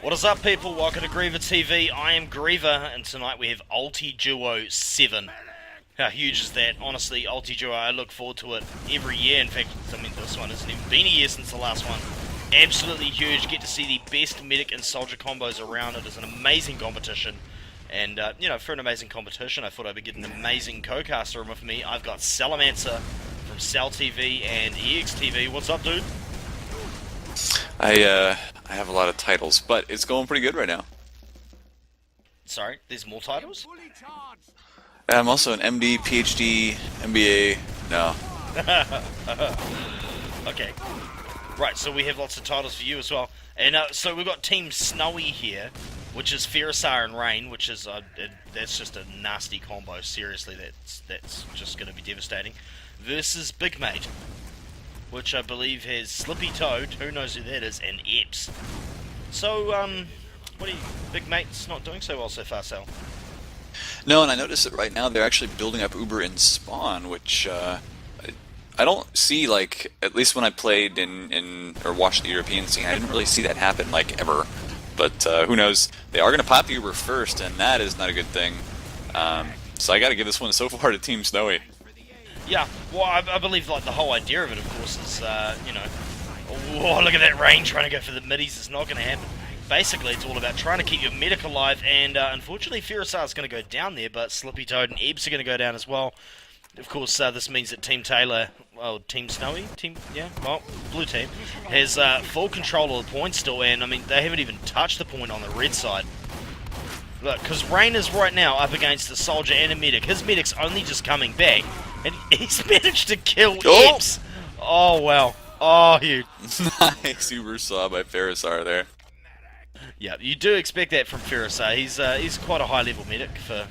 What is up, people? Welcome to GreaverTV. I am Griever, and tonight we have Ultiduo 7. How huge is that? Honestly, Ultiduo, I look forward to it every year. In fact, I mean, this one hasn't even been a year since the last one. Absolutely huge. Get to see the best medic and soldier combos around. It is an amazing competition. And, for an amazing competition, I thought I'd be getting an amazing co-caster with me. I've got Salamancer from Cell TV and EXTV. What's up, dude? I have a lot of titles, but it's going pretty good right now. Sorry, there's more titles? I'm also an MD, PhD, MBA. No. Okay. Right, so we have lots of titles for you as well. And so we've got Team Snowy here, which is Ferrisar and Rain, which is that's just a nasty combo. Seriously, that's just going to be devastating. Versus Big Mate, which I believe has Slippy Toad, who knows who that is, and Eps. So, what do you... Big Mate's not doing so well so far, Sal. No, and I noticed that right now they're actually building up Uber in Spawn, which I don't see, like, at least when I played or watched the European scene, I didn't really see that happen, like, ever. But who knows? They are going to pop the Uber first, and that is not a good thing. So I got to give this one so far to Team Snowy. Yeah, well, I believe, like, the whole idea of it, of course, is, oh, look at that Rain trying to go for the middies. It's not going to happen. Basically, it's all about trying to keep your medic alive, and unfortunately, Ferrisar is going to go down there, but Slippy Toad and Ebbs are going to go down as well. Of course, this means that Team Taylor, well, Team Snowy, Blue Team, has full control of the point still, and, I mean, they haven't even touched the point on the red side. Look, because Rain is right now up against a soldier and a medic. His medic's only just coming back, and he's managed to kill Ebbs. Oh, wow. Oh, huge. Nice Uber saw by Ferrisar there. Yeah, you do expect that from Ferrisar. He's quite a high-level medic for...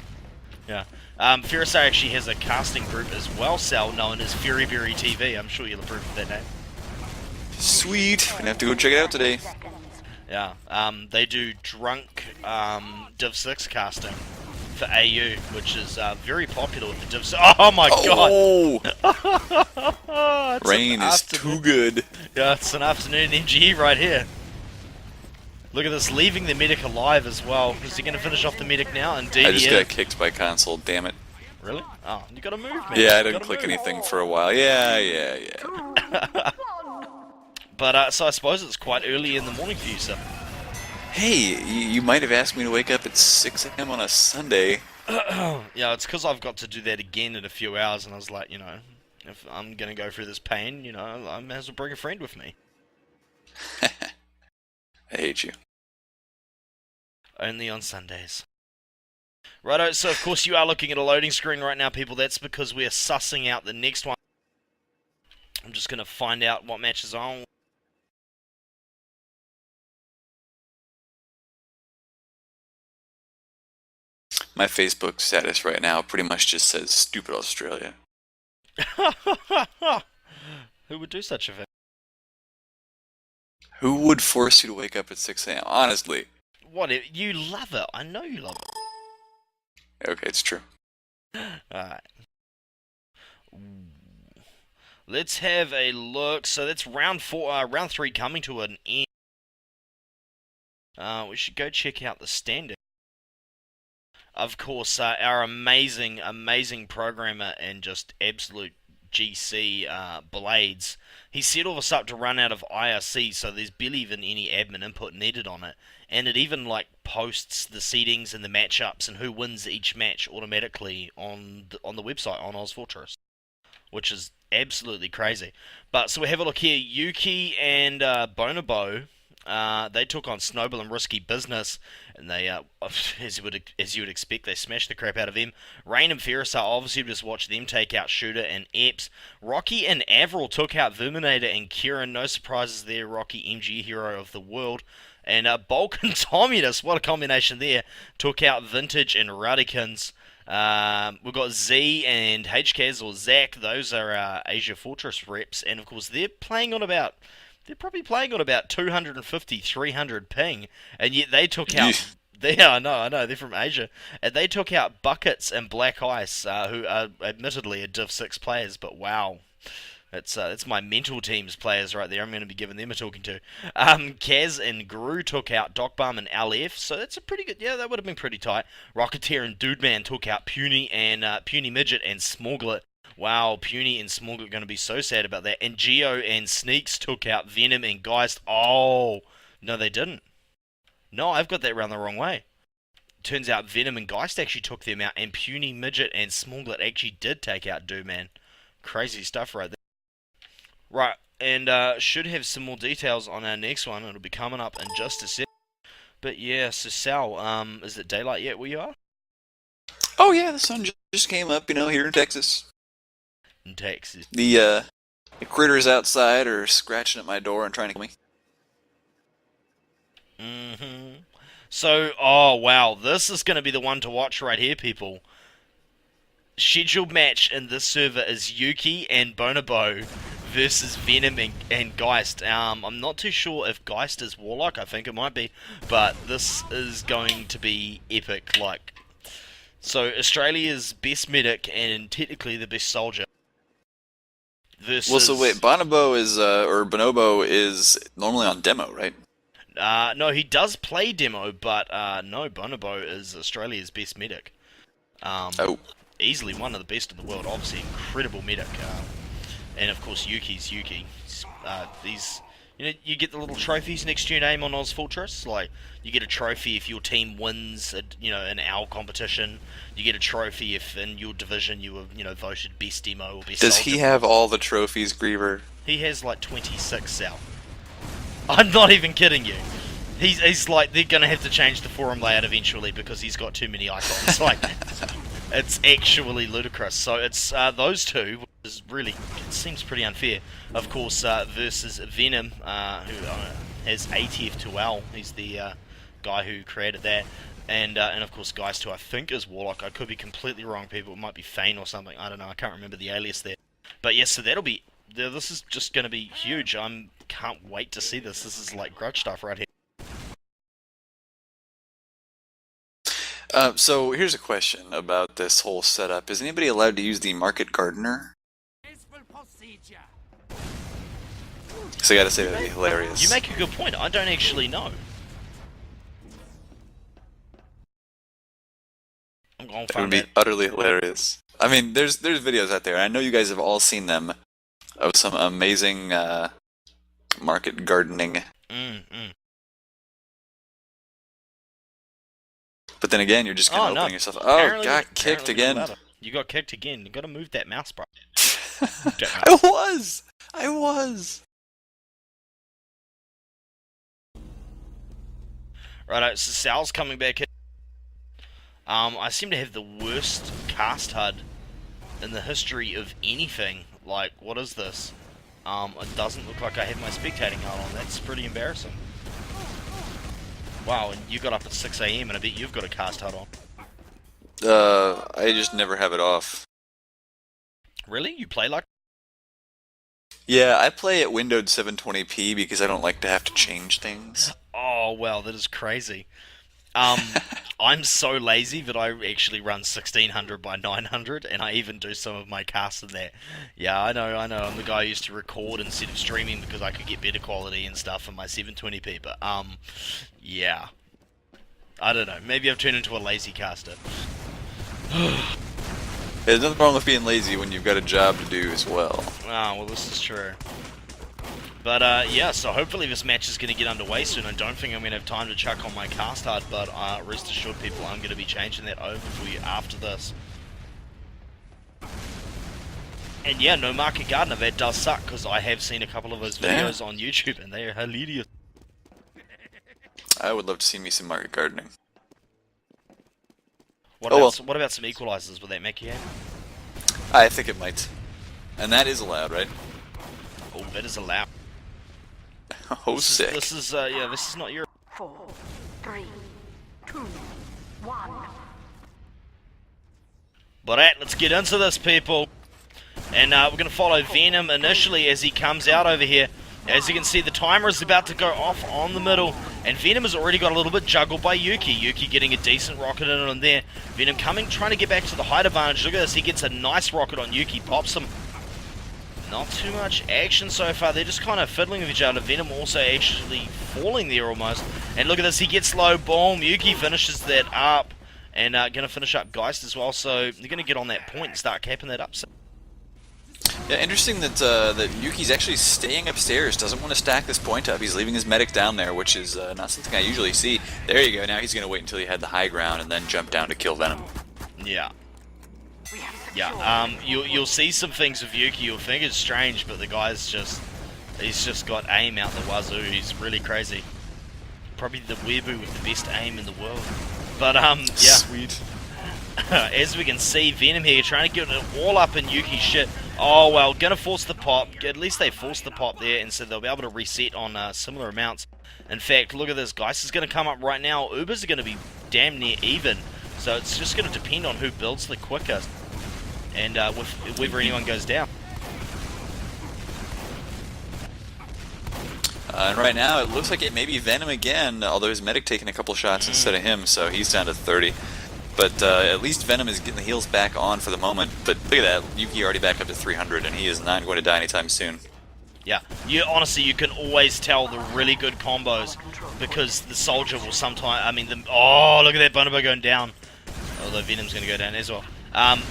Yeah. Ferrisar actually has a casting group as well, Sal, known as GreaverTV. I'm sure you'll approve of that name. Sweet. Gonna have to go check it out today. Yeah. They do drunk Div 6 casting for AU, which is very popular with the Div 6. Oh my god! Rain is too good. Yeah, it's an afternoon MGE right here. Look at this, leaving the medic alive as well. Is he going to finish off the medic now? Indeed, I just got kicked by console, damn it. Really? Oh, you got to move, man. Yeah, I didn't click anything for a while. Yeah. But, so I suppose it's quite early in the morning for you, sir. Hey, you might have asked me to wake up at 6 a.m. on a Sunday. Yeah, it's because I've got to do that again in a few hours, and I was like, if I'm going to go through this pain, I may as well bring a friend with me. I hate you. Only on Sundays. Righto, so of course you are looking at a loading screen right now, people. That's because we're sussing out the next one. I'm just going to find out what match is on. My Facebook status right now pretty much just says stupid Australia. Who would do such a thing? Who would force you to wake up at 6 a.m.? Honestly. What? You love it. I know you love it. Okay, it's true. Alright. Let's have a look. So that's round 3 coming to an end. We should go check out the standing. Of course, our amazing programmer and just absolute GC Blades, he set all this up to run out of IRC, so there's barely even any admin input needed on it, and it even like posts the seedings and the matchups and who wins each match automatically on the website on OzFortress, which is absolutely crazy. But so we have a look here. Yuki and Bonobo, they took on Snowball and Risky Business, and they, as you would expect, they smashed the crap out of them. Rain and Ferrisar, obviously, just watched them take out Shooter and Eps. Rocky and Avril took out Verminator and Kieran. No surprises there. Rocky, MG hero of the world. And Bulk and Tommyus, what a combination there, took out Vintage and Radikins. We've got Z and HKaz or Zach. Those are Asia Fortress reps, and of course they're probably playing on about 250, 300 ping, and yet they took out... I know, they're from Asia. And they took out Buckets and Black Ice, who are admittedly are Div 6 players, but wow. It's my mental team's players right there. I'm going to be giving them a talking to. Kaz and Gru took out Docbum and LF, so that's a pretty good. Yeah, that would have been pretty tight. Rocketeer and Dudeman took out Puny and Puny Midget and Smorglet. Wow, Puny and Smorglet are going to be so sad about that. And Geo and Sneaks took out Venom and Geist. Oh, no, they didn't. No, I've got that round the wrong way. Turns out Venom and Geist actually took them out, and Puny Midget and Smorglet actually did take out Dudeman. Crazy stuff right there. Right, and should have some more details on our next one. It'll be coming up in just a sec. But yeah, so Sal, is it daylight yet where you are? Oh yeah, the sun just came up, here in Texas. In Texas. The critters outside are scratching at my door and trying to kill me. So, oh wow, this is going to be the one to watch right here, people. Scheduled match in this server is Yuki and Bonobo versus Venom and Geist. I'm not too sure if Geist is Warlock, I think it might be, but this is going to be epic, like. So, Australia's best medic and technically the best soldier. Versus... Well, so wait, Bonobo is normally on demo, right? No, he does play demo, but no, Bonobo is Australia's best medic. Oh. Easily one of the best in the world, obviously incredible medic. And of course Yuki's Yuki. These, you get the little trophies next to your name on Oz Fortress. Like, you get a trophy if your team wins, an owl competition. You get a trophy if in your division you were, voted best demo or best. Does he have all the trophies, Griever? He has like 26, Sal. I'm not even kidding you. He's like, they're gonna have to change the forum layout eventually because he's got too many icons. Like, it's actually ludicrous. So it's those two, which is really, it seems pretty unfair. Of course, versus Venom, who has ATF2L. He's the guy who created that. And of course, Geist, who I think is Warlock. I could be completely wrong, people. It might be Fane or something. I don't know. I can't remember the alias there. But yes, so that'll be. This is just going to be huge. Can't wait to see this. This is like grudge stuff right here. So here's a question about this whole setup. Is anybody allowed to use the Market Gardener? So I gotta say, that'd be hilarious. You make a good point. I don't actually know. I'm going to find it. It would be utterly hilarious. I mean, there's videos out there. I know you guys have all seen them of some amazing market gardening. But then again, you're just kind of opening yourself. Oh, got kicked again. You got kicked again. You got to move that mouse, bro. I was. Righto, so Sal's coming back in. I seem to have the worst cast HUD in the history of anything. Like, what is this? It doesn't look like I have my spectating HUD on. That's pretty embarrassing. Wow, and you got up at 6 AM and I bet you've got a cast HUD on. I just never have it off. Really? You play like... Yeah, I play at windowed 720p because I don't like to have to change things. Oh, wow, that is crazy. I'm so lazy that I actually run 1600 by 900, and I even do some of my casts in that. Yeah, I know. I'm the guy who used to record instead of streaming because I could get better quality and stuff in my 720p, but, yeah. I don't know. Maybe I've turned into a lazy caster. There's nothing wrong with being lazy when you've got a job to do as well. Ah, well, this is true. But, yeah, so hopefully this match is going to get underway soon. I don't think I'm going to have time to chuck on my cast HUD, but rest assured, people, I'm going to be changing that over for you after this. And, yeah, no Market Gardener, that does suck, because I have seen a couple of those videos on YouTube, and they are hilarious. I would love to see me some market gardening. What about some equalizers? Would that make you happy? I think it might. And that is allowed, right? Oh, that is allowed. Oh, sick. This is not your... 4, 3, 2, 1. But let's get into this, people. And we're going to follow Venom initially as he comes out over here. As you can see, the timer is about to go off on the middle, and Venom has already got a little bit juggled by Yuki. Yuki getting a decent rocket in on there. Venom trying to get back to the height advantage. Look at this, he gets a nice rocket on Yuki, pops him. Not too much action so far. They're just kind of fiddling with each other. Venom also actually falling there almost. And look at this. He gets low. Boom. Yuki finishes that up. And going to finish up Geist as well. So they're going to get on that point and start capping that up. Yeah, interesting that that Yuki's actually staying upstairs. Doesn't want to stack this point up. He's leaving his medic down there, which is not something I usually see. There you go. Now he's going to wait until he had the high ground and then jump down to kill Venom. Yeah. Yeah, you'll see some things with Yuki. You'll think it's strange, but the guy's he's just got aim out the wazoo. He's really crazy. Probably the weeaboo with the best aim in the world. But yeah. Sweet. As we can see, Venom here trying to get it all up in Yuki's shit. Oh well, gonna force the pop. At least they forced the pop there, and so they'll be able to reset on similar amounts. In fact, look at this. Geist is gonna come up right now. Ubers are gonna be damn near even. So it's just gonna depend on who builds the quickest. And with whether anyone goes down. And right now, it looks like it may be Venom again, although his medic taking a couple shots instead of him, so he's down to 30. But at least Venom is getting the heals back on for the moment. But look at that, Yuki already back up to 300, and he is not going to die anytime soon. Yeah, honestly, you can always tell the really good combos because the soldier will sometimes. I mean, oh, look at that Bonobo going down. Although Venom's going to go down as well.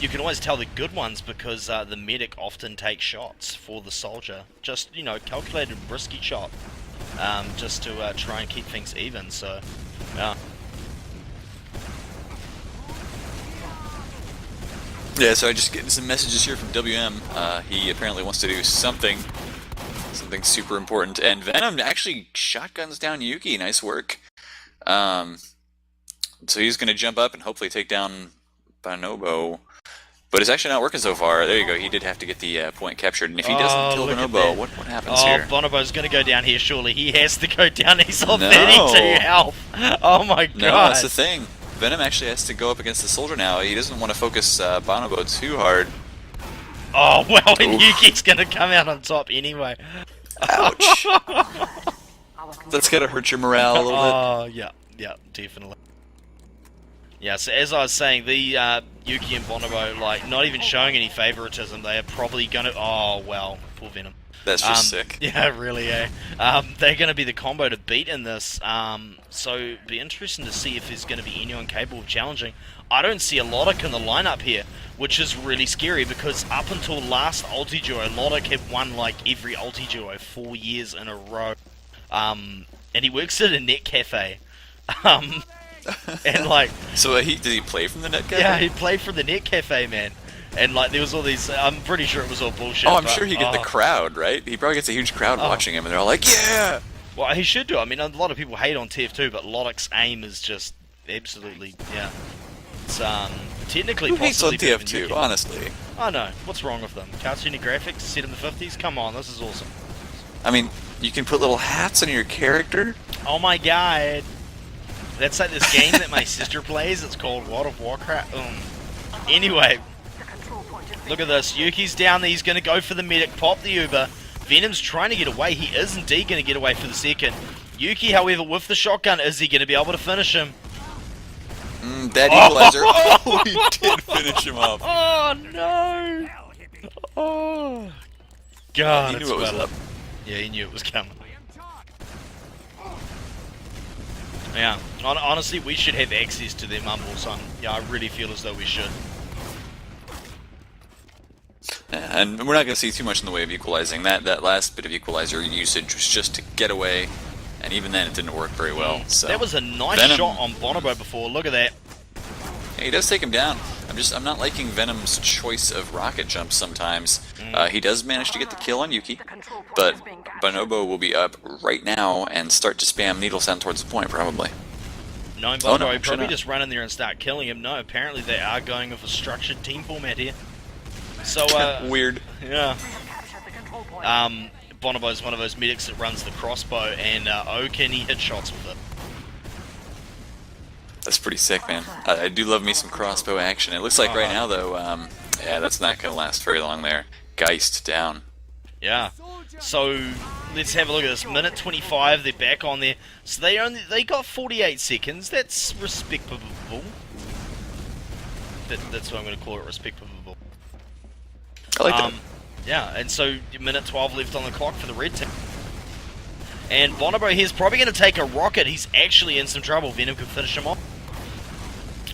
You can always tell the good ones because the medic often takes shots for the soldier. Just, calculated risky shot. Just to try and keep things even, so, yeah. Yeah, so I just getting some messages here from WM. He apparently wants to do something super important. And Venom actually shotguns down Yuki. Nice work. So he's going to jump up and hopefully take down Bonobo. But it's actually not working so far. There you go. He did have to get the point captured. And if he doesn't kill Bonobo, what happens here? Bonobo's going to go down here, surely. He has to go down. He's on No. 32 health. Oh my god. No, that's the thing. Venom actually has to go up against the soldier now. He doesn't want to focus Bonobo too hard. Oh, well, and Yuki's going to come out on top anyway. Ouch. That's got to hurt your morale a little bit. Oh, yeah, definitely. Yeah, so as I was saying, the Yuki and Bonobo, not even showing any favoritism. They are probably going to... Oh, well, poor Venom. That's just sick. Yeah, really, eh? They're going to be the combo to beat in this, so it'd be interesting to see if there's going to be anyone capable of challenging. I don't see a Lodic in the lineup here, which is really scary, because up until last Ultiduo, Lodic had won, every Ultiduo 4 years in a row. And he works at a net cafe. And, So did he play from the net cafe? Yeah, he played from the net cafe, man. And there was all these. I'm pretty sure it was all bullshit. Oh, I'm sure he get the crowd, right? He probably gets a huge crowd watching him, and they're all like, "Yeah!" Well, he should do. I mean, a lot of people hate on TF2, but Lodic's aim is just absolutely, yeah. It's technically Who hates on possibly better than TF2? Yuki. Honestly, I know. What's wrong with them? Cartoony graphics set in the 50s. Come on, this is awesome. I mean, you can put little hats on your character. Oh my god, that's like this game that my sister plays. It's called World of Warcraft. Anyway. Look at this. Yuki's down there. He's going to go for the medic. Pop the Uber. Venom's trying to get away. He is indeed going to get away for the second. Yuki, however, with the shotgun, is he going to be able to finish him? That equalizer. Oh, he did finish him off. Oh, no. Oh. God, he knew it was up. Yeah, he knew it was coming. Yeah. Honestly, we should have access to their mumbles. Yeah, I really feel as though we should. Yeah, and we're not going to see too much in the way of equalizing. That last bit of equalizer usage was just to get away, and even then it didn't work very well. So that was a nice Venom, shot on Bonobo before. Look at that. Yeah, he does take him down. I'm not liking Venom's choice of rocket jumps sometimes. He does manage to get the kill on Yuki, but Bonobo will be up right now and start to spam needle sound towards the point, probably. No, Bonobo probably just run in there and start killing him. No, apparently they are going with a structured team format here. So, weird. Yeah. Bonobo's one of those medics that runs the crossbow, and oh, can he hit shots with it. That's pretty sick, man. I do love me some crossbow action. It looks like right now, though, yeah, that's not going to last very long there. Geist down. Yeah. So, let's have a look at this. Minute 25, they're back on there. So they got 48 seconds. That's respectable. That's what I'm going to call it, respectable. I like that. Yeah, and so minute 12 left on the clock for the red team. And Bonobo here's probably going to take a rocket. He's actually in some trouble. Venom could finish him off.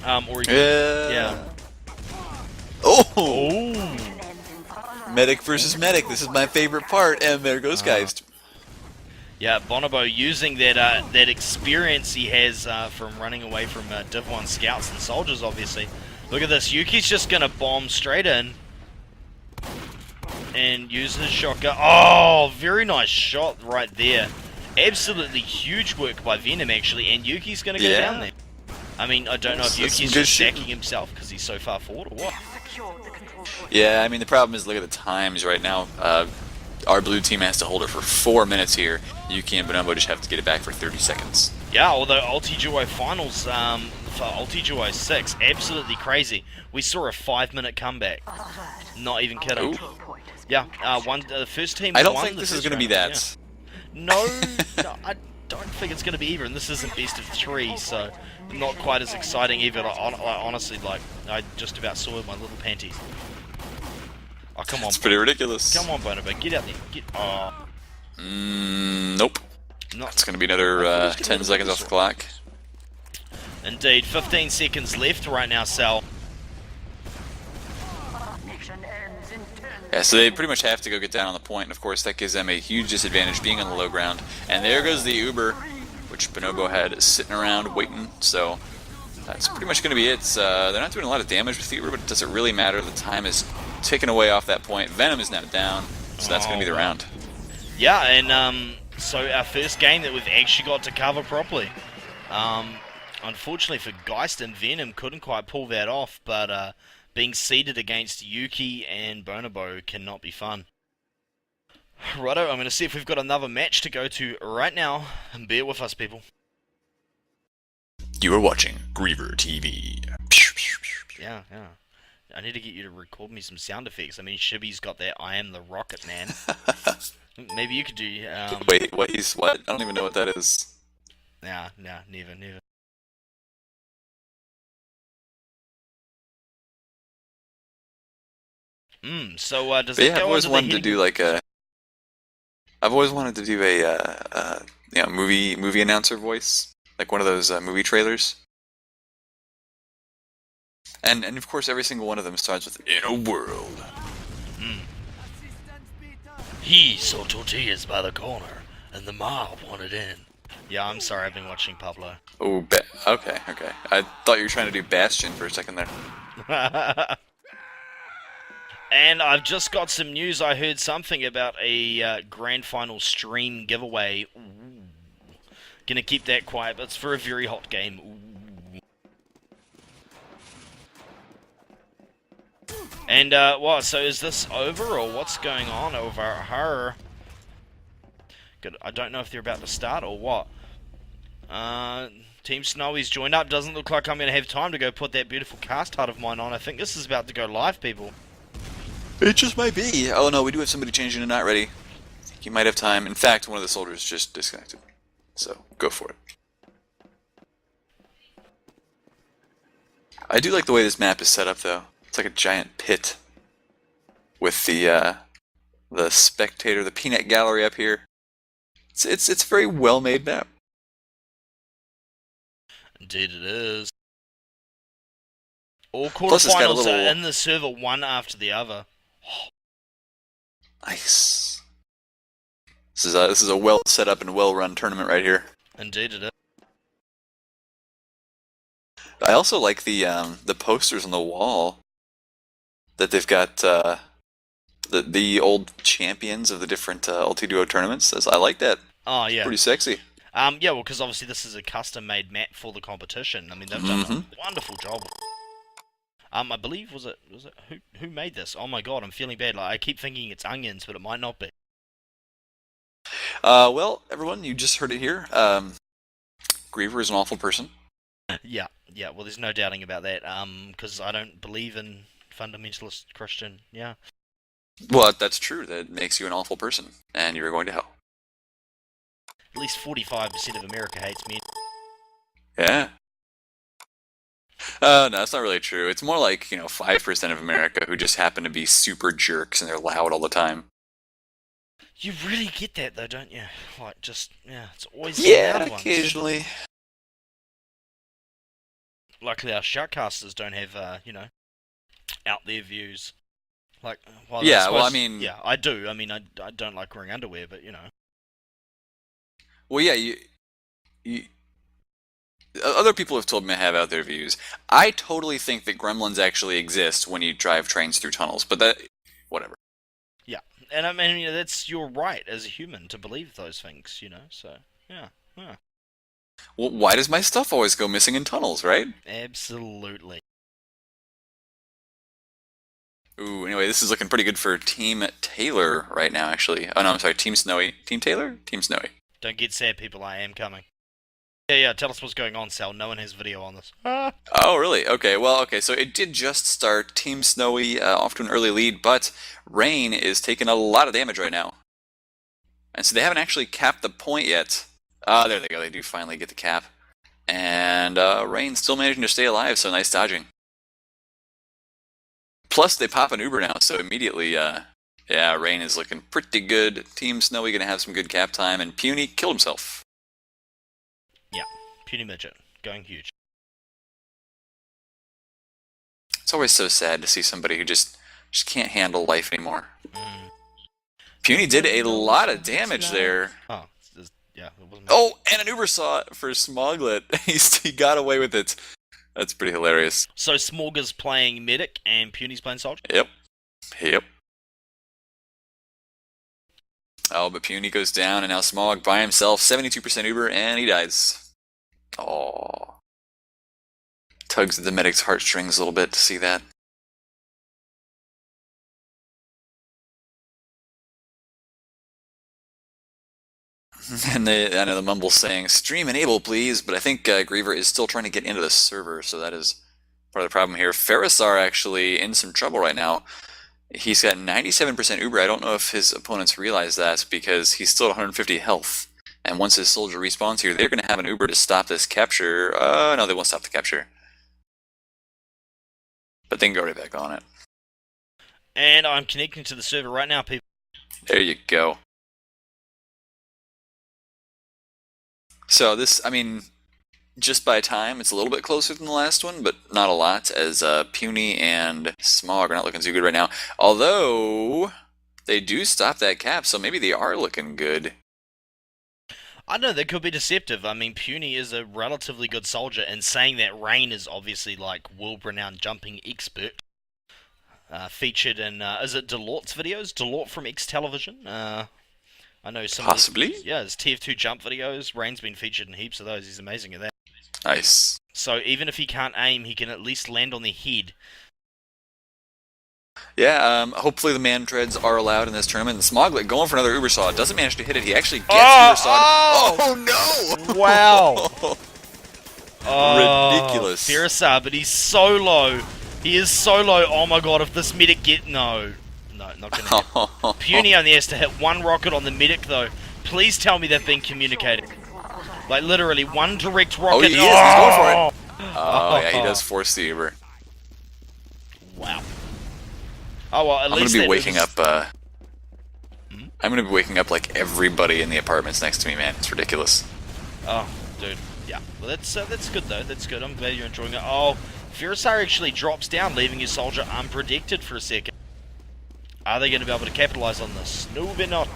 Or he could, yeah. Oh! Oh! Medic versus medic. This is my favorite part. And there goes Geist. Yeah, Bonobo using that experience he has from running away from Div 1 scouts and soldiers, obviously. Look at this. Yuki's just going to bomb straight in. And use his shotgun. Oh, very nice shot right there. Absolutely huge work by Venom, actually. And Yuki's going to go down there. I mean, I don't know if Yuki's just stacking himself because he's so far forward or what. Yeah, I mean, the problem is, look at the times right now. Our blue team has to hold it for 4 minutes here. Yuki and Bonobo just have to get it back for 30 seconds. Yeah, although Ultiduo finals for Ultiduo 6, absolutely crazy. We saw a 5-minute comeback. Not even kidding. Ooh. Yeah, the first team I don't won think the this is first going to be round, that. yeah. No, I don't think it's going to be either, and this isn't best of 3, so not quite as exciting either. Honestly, I just about saw my little panties. Oh, come on. It's pretty ridiculous. Come on, Bonobo, get out there. Nope. No. It's going to be another 10 seconds off the clock. Indeed, 15 seconds left right now, Sal. Yeah, so they pretty much have to go get down on the point, and of course that gives them a huge disadvantage being on the low ground. And there goes the Uber, which Bonobo had sitting around waiting, so that's pretty much going to be it. They're not doing a lot of damage with the Uber, but does it really matter? The time is ticking away off that point. Venom is now down, so that's going to be the round. Yeah, and so our first game that we've actually got to cover properly. Unfortunately for Geist and Venom couldn't quite pull that off, but being seeded against Yuki and Bonobo cannot be fun. Righto, I'm going to see if we've got another match to go to right now, and bear with us, people. You are watching GreaverTV. Yeah. I need to get you to record me some sound effects. I mean, Shibby's got that I am the Rocket Man. Maybe you could do... Wait, what? I don't even know what that is. Nah, never. So does it go I've always under wanted the to do like a... I've always wanted to do a movie announcer voice, like one of those movie trailers. And of course, every single one of them starts with "in a world." He saw tortillas by the corner, and the mob wanted in. Yeah, I'm sorry, I've been watching Pablo. Oh, okay. I thought you were trying to do Bastion for a second there. And I've just got some news. I heard something about a grand final stream giveaway. Ooh. Gonna keep that quiet, but it's for a very hot game. Ooh. And, what, so is this over, or what's going on over her? Good, I don't know if they're about to start, or what. Team Snowy's joined up. Doesn't look like I'm going to have time to go put that beautiful cast HUD of mine on. I think this is about to go live, people. It just might be. Oh no, we do have somebody changing and not ready. I think you might have time. In fact, one of the soldiers just disconnected. So, go for it. I do like the way this map is set up, though. It's like a giant pit with the spectator, the peanut gallery up here. It's a very well-made map. Indeed it is. All Plus it's got a quarterfinals little... are in the server one after the other. Nice. This is a well set up and well run tournament right here. Indeed it is. I also like the posters on the wall that they've got the old champions of the different Ultiduo tournaments. I like that. Oh yeah. It's pretty sexy. Yeah, well, because obviously this is a custom-made map for the competition. I mean, they've done a wonderful job. I believe was it who made this? Oh my god, I'm feeling bad. Like I keep thinking it's Onions, but it might not be. Well, everyone, you just heard it here. Griever is an awful person. Yeah. Well, there's no doubting about that. Because I don't believe in fundamentalist Christian. Yeah. Well, that's true. That makes you an awful person, and you're going to hell. At least 45% of America hates me. Yeah. No, that's not really true. It's more like, 5% of America who just happen to be super jerks and they're loud all the time. You really get that though, don't you? Like, just, yeah, it's always the Yeah, loud ones. occasionally. Luckily, our shoutcasters don't have, out there views. Like, well, Yeah, well, I mean, yeah, I do. I mean, I don't like wearing underwear, but well, yeah, you other people have told me I have out their views. I totally think that gremlins actually exist when you drive trains through tunnels, but whatever. yeah. And I mean, that's your right as a human to believe those things, So, yeah, yeah, Well, why does my stuff always go missing in tunnels, right? absolutely. Ooh, anyway, this is looking pretty good for Team Taylor right now, actually. Oh, no, I'm sorry, Team Snowy. Team Taylor? Team Snowy. Don't get sad, people. I am coming. Yeah. Tell us what's going on, Sal. No one has video on this. Ah. Oh, really? Okay, well, okay, so it did just start. Team Snowy off to an early lead, but Rain is taking a lot of damage right now. And so they haven't actually capped the point yet. There they go, they do finally get the cap. And Rain still managing to stay alive, so nice dodging. Plus, they pop an Uber now, so immediately, yeah, Rain is looking pretty good. Team Snowy gonna have some good cap time, and Puny killed himself. Yeah, Puny Midget. Going huge. It's always so sad to see somebody who just can't handle life anymore. Mm. Puny did a lot of damage there. Oh, yeah, it wasn't. Oh, and an Uber saw it for Smoglet. He got away with it. That's pretty hilarious. So Smorga's playing medic and Puny's playing soldier? Yep. Oh, but Puny goes down, and now Smog by himself, 72% Uber, and he dies. Oh. Tugs at the medic's heartstrings a little bit to see that. And I know the mumble's saying, stream enable, please, but I think Griever is still trying to get into the server, so that is part of the problem here. Ferrisar actually in some trouble right now. He's got 97% Uber. I don't know if his opponents realize that because he's still at 150 health. And once his soldier respawns here, they're going to have an Uber to stop this capture. No, they won't stop the capture. But they can go right back on it. And I'm connecting to the server right now, people. There you go. So this, I mean, just by time, it's a little bit closer than the last one, but not a lot, as Puny and Smog are not looking too good right now. Although, they do stop that cap, so maybe they are looking good. I don't know, that could be deceptive. I mean, Puny is a relatively good soldier, and saying that Rain is obviously, like, world-renowned jumping expert. Featured in, is it Delort's videos? Delort from X Television? I know some Possibly? Yeah, his TF2 jump videos. Rain's been featured in heaps of those. He's amazing at that. Nice. So even if he can't aim, he can at least land on the head. Yeah, hopefully the man treads are allowed in this tournament. And Smoglet going for another Uber Saw. Doesn't manage to hit it. He actually gets Uber Saw. Oh no! Wow! Ridiculous. Ferrisar, but he's so low. He is so low. Oh my god, if this medic No, not gonna happen. Puny only has to hit one rocket on the medic though. Please tell me they've been communicating. Like literally one direct rocket. Oh, he is. He's going for it. Oh, yeah, he does force the Uber. Wow. Oh well, at I'm least gonna be waking up. I'm gonna be waking up like everybody in the apartments next to me, man. It's ridiculous. Oh, dude. Yeah. Well, that's good though. That's good. I'm glad you're enjoying it. Oh, Ferrisar actually drops down, leaving his soldier unprotected for a second. Are they going to be able to capitalize on this? No, they're not.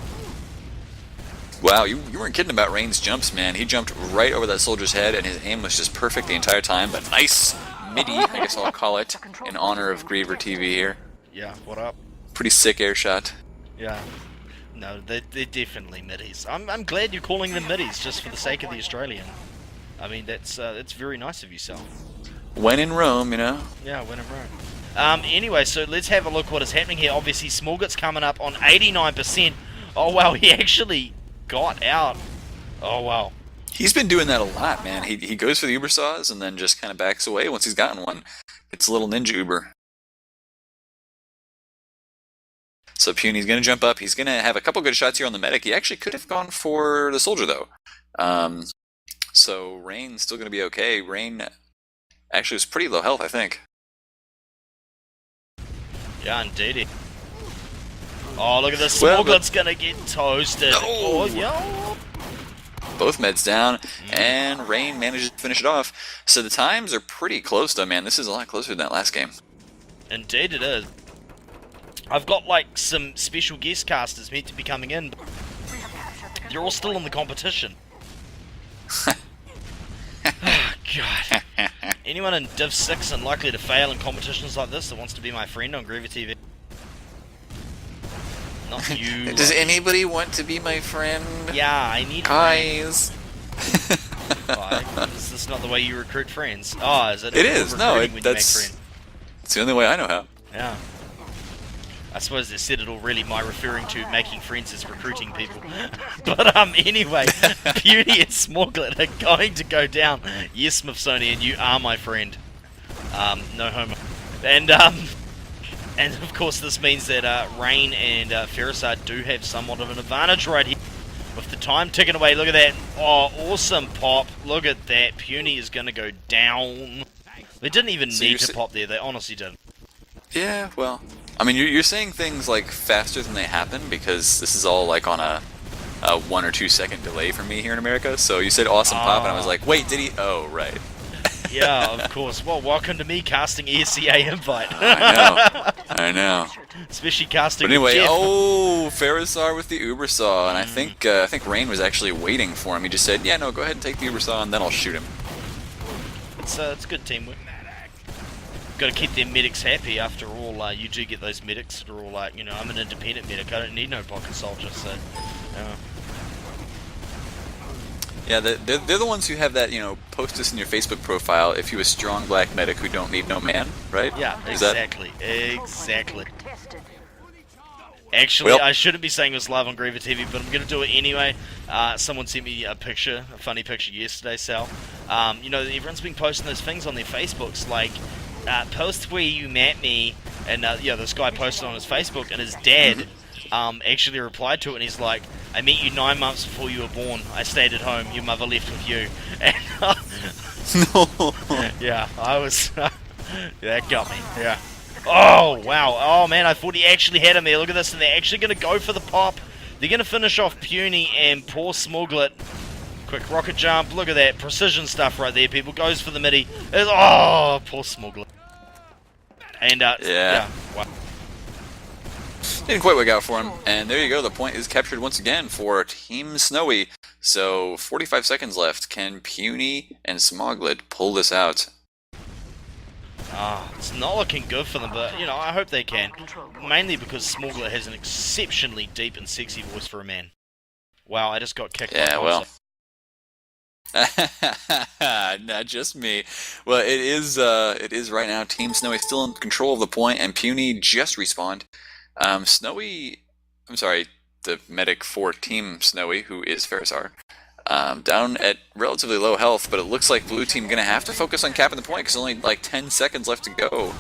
Wow, you weren't kidding about Rain's jumps, man. He jumped right over that soldier's head, and his aim was just perfect the entire time. But nice midi, I guess I'll call it, in honor of GreaverTV here. Yeah, what up? Pretty sick air shot. Yeah. No, they're definitely middies. I'm glad you're calling them middies just for the sake of the Australian. I mean, that's very nice of you, Sal. When in Rome, you know? Yeah, when in Rome. Anyway, so let's have a look what is happening here. Obviously, Smorgat's coming up on 89%. Oh, wow, he actually got out. Oh, wow. He's been doing that a lot, man. He goes for the Uber saws and then just kind of backs away once he's gotten one. It's a little ninja Uber. So Puny's going to jump up. He's going to have a couple good shots here on the medic. He actually could have gone for the soldier, though. So Rain's still going to be okay. Rain actually was pretty low health, I think. Yeah, indeed. Oh, look at this. Well, Smoglet's gonna get toasted. Oh, yeah. Both meds down, and Rain manages to finish it off. So the times are pretty close, though, man. This is a lot closer than that last game. Indeed it is. I've got, like, some special guest casters meant to be coming in, but they're all still in the competition. Oh, God. Anyone in Div 6 and likely to fail in competitions like this that wants to be my friend on GreaverTV? Not you. Does anybody want to be my friend? Yeah, I need Guys. Why? Is this not the way you recruit friends? Oh, is it? It is. No, Recruiting when you make that's friends? it's the only way I know how. Yeah. I suppose they said it already, my referring to making friends is recruiting people. But anyway, Beauty and Smoglet are going to go down. Yes, Smithsonian, you are my friend. No homo. And of course this means that Rain and Ferrisar do have somewhat of an advantage right here. With the time ticking away, look at that. Oh, awesome pop. Look at that. Puny is going to go down. They didn't even need to pop there, they honestly didn't. Yeah, well, I mean, you're saying things like faster than they happen because this is all like on a 1 or 2 second delay for me here in America. So you said awesome pop, and I was like, wait, did he? Oh, right. Yeah, of course. Well, welcome to me casting ESCA invite. I know. Especially casting. But anyway, Jeff. oh, Ferrisar with the Uber Saw, and I think Rain was actually waiting for him. He just said, "Yeah, no, go ahead and take the Uber Saw, and then I'll shoot him." It's good teamwork. Got to keep their medics happy. After all, you do get those medics that are all like, you know, I'm an independent medic. I don't need no pocket soldier. So, yeah, they're the ones who have that, you know, post this in your Facebook profile if you a strong black medic who don't need no man, right? Yeah, Is exactly. Actually, I shouldn't be saying this live on GreaverTV, but I'm going to do it anyway. Someone sent me a picture, a funny picture yesterday, Sal. You know, everyone's been posting those things on their Facebooks, like, post where you met me, and yeah, this guy posted on his Facebook, and his dad actually replied to it, and he's like, I met you 9 months before you were born. I stayed at home. Your mother left with you. And, No. yeah, I was... that got me, yeah. Oh, wow. Oh, man, I thought he actually had him there. Look at this, and they're actually going to go for the pop. They're going to finish off Puny and poor Smoglet. Quick rocket jump. Look at that. Precision stuff right there, people. Goes for the midi. Oh, poor Smoglet. And, yeah. Wow. Didn't quite work out for him, and there you go. The point is captured once again for Team Snowy. So 45 seconds left. Can Puny and Smoglet pull this out? It's not looking good for them, but, you know, I hope they can. Mainly because Smoglet has an exceptionally deep and sexy voice for a man. Wow, I just got kicked. Yeah, well. Not just me. Well, it is right now. Team Snowy still in control of the point, and Puny just respawned. Snowy, I'm sorry, the medic for Team Snowy, who is Ferrisar, down at relatively low health, but it looks like Blue Team going to have to focus on capping the point because only like 10 seconds left to go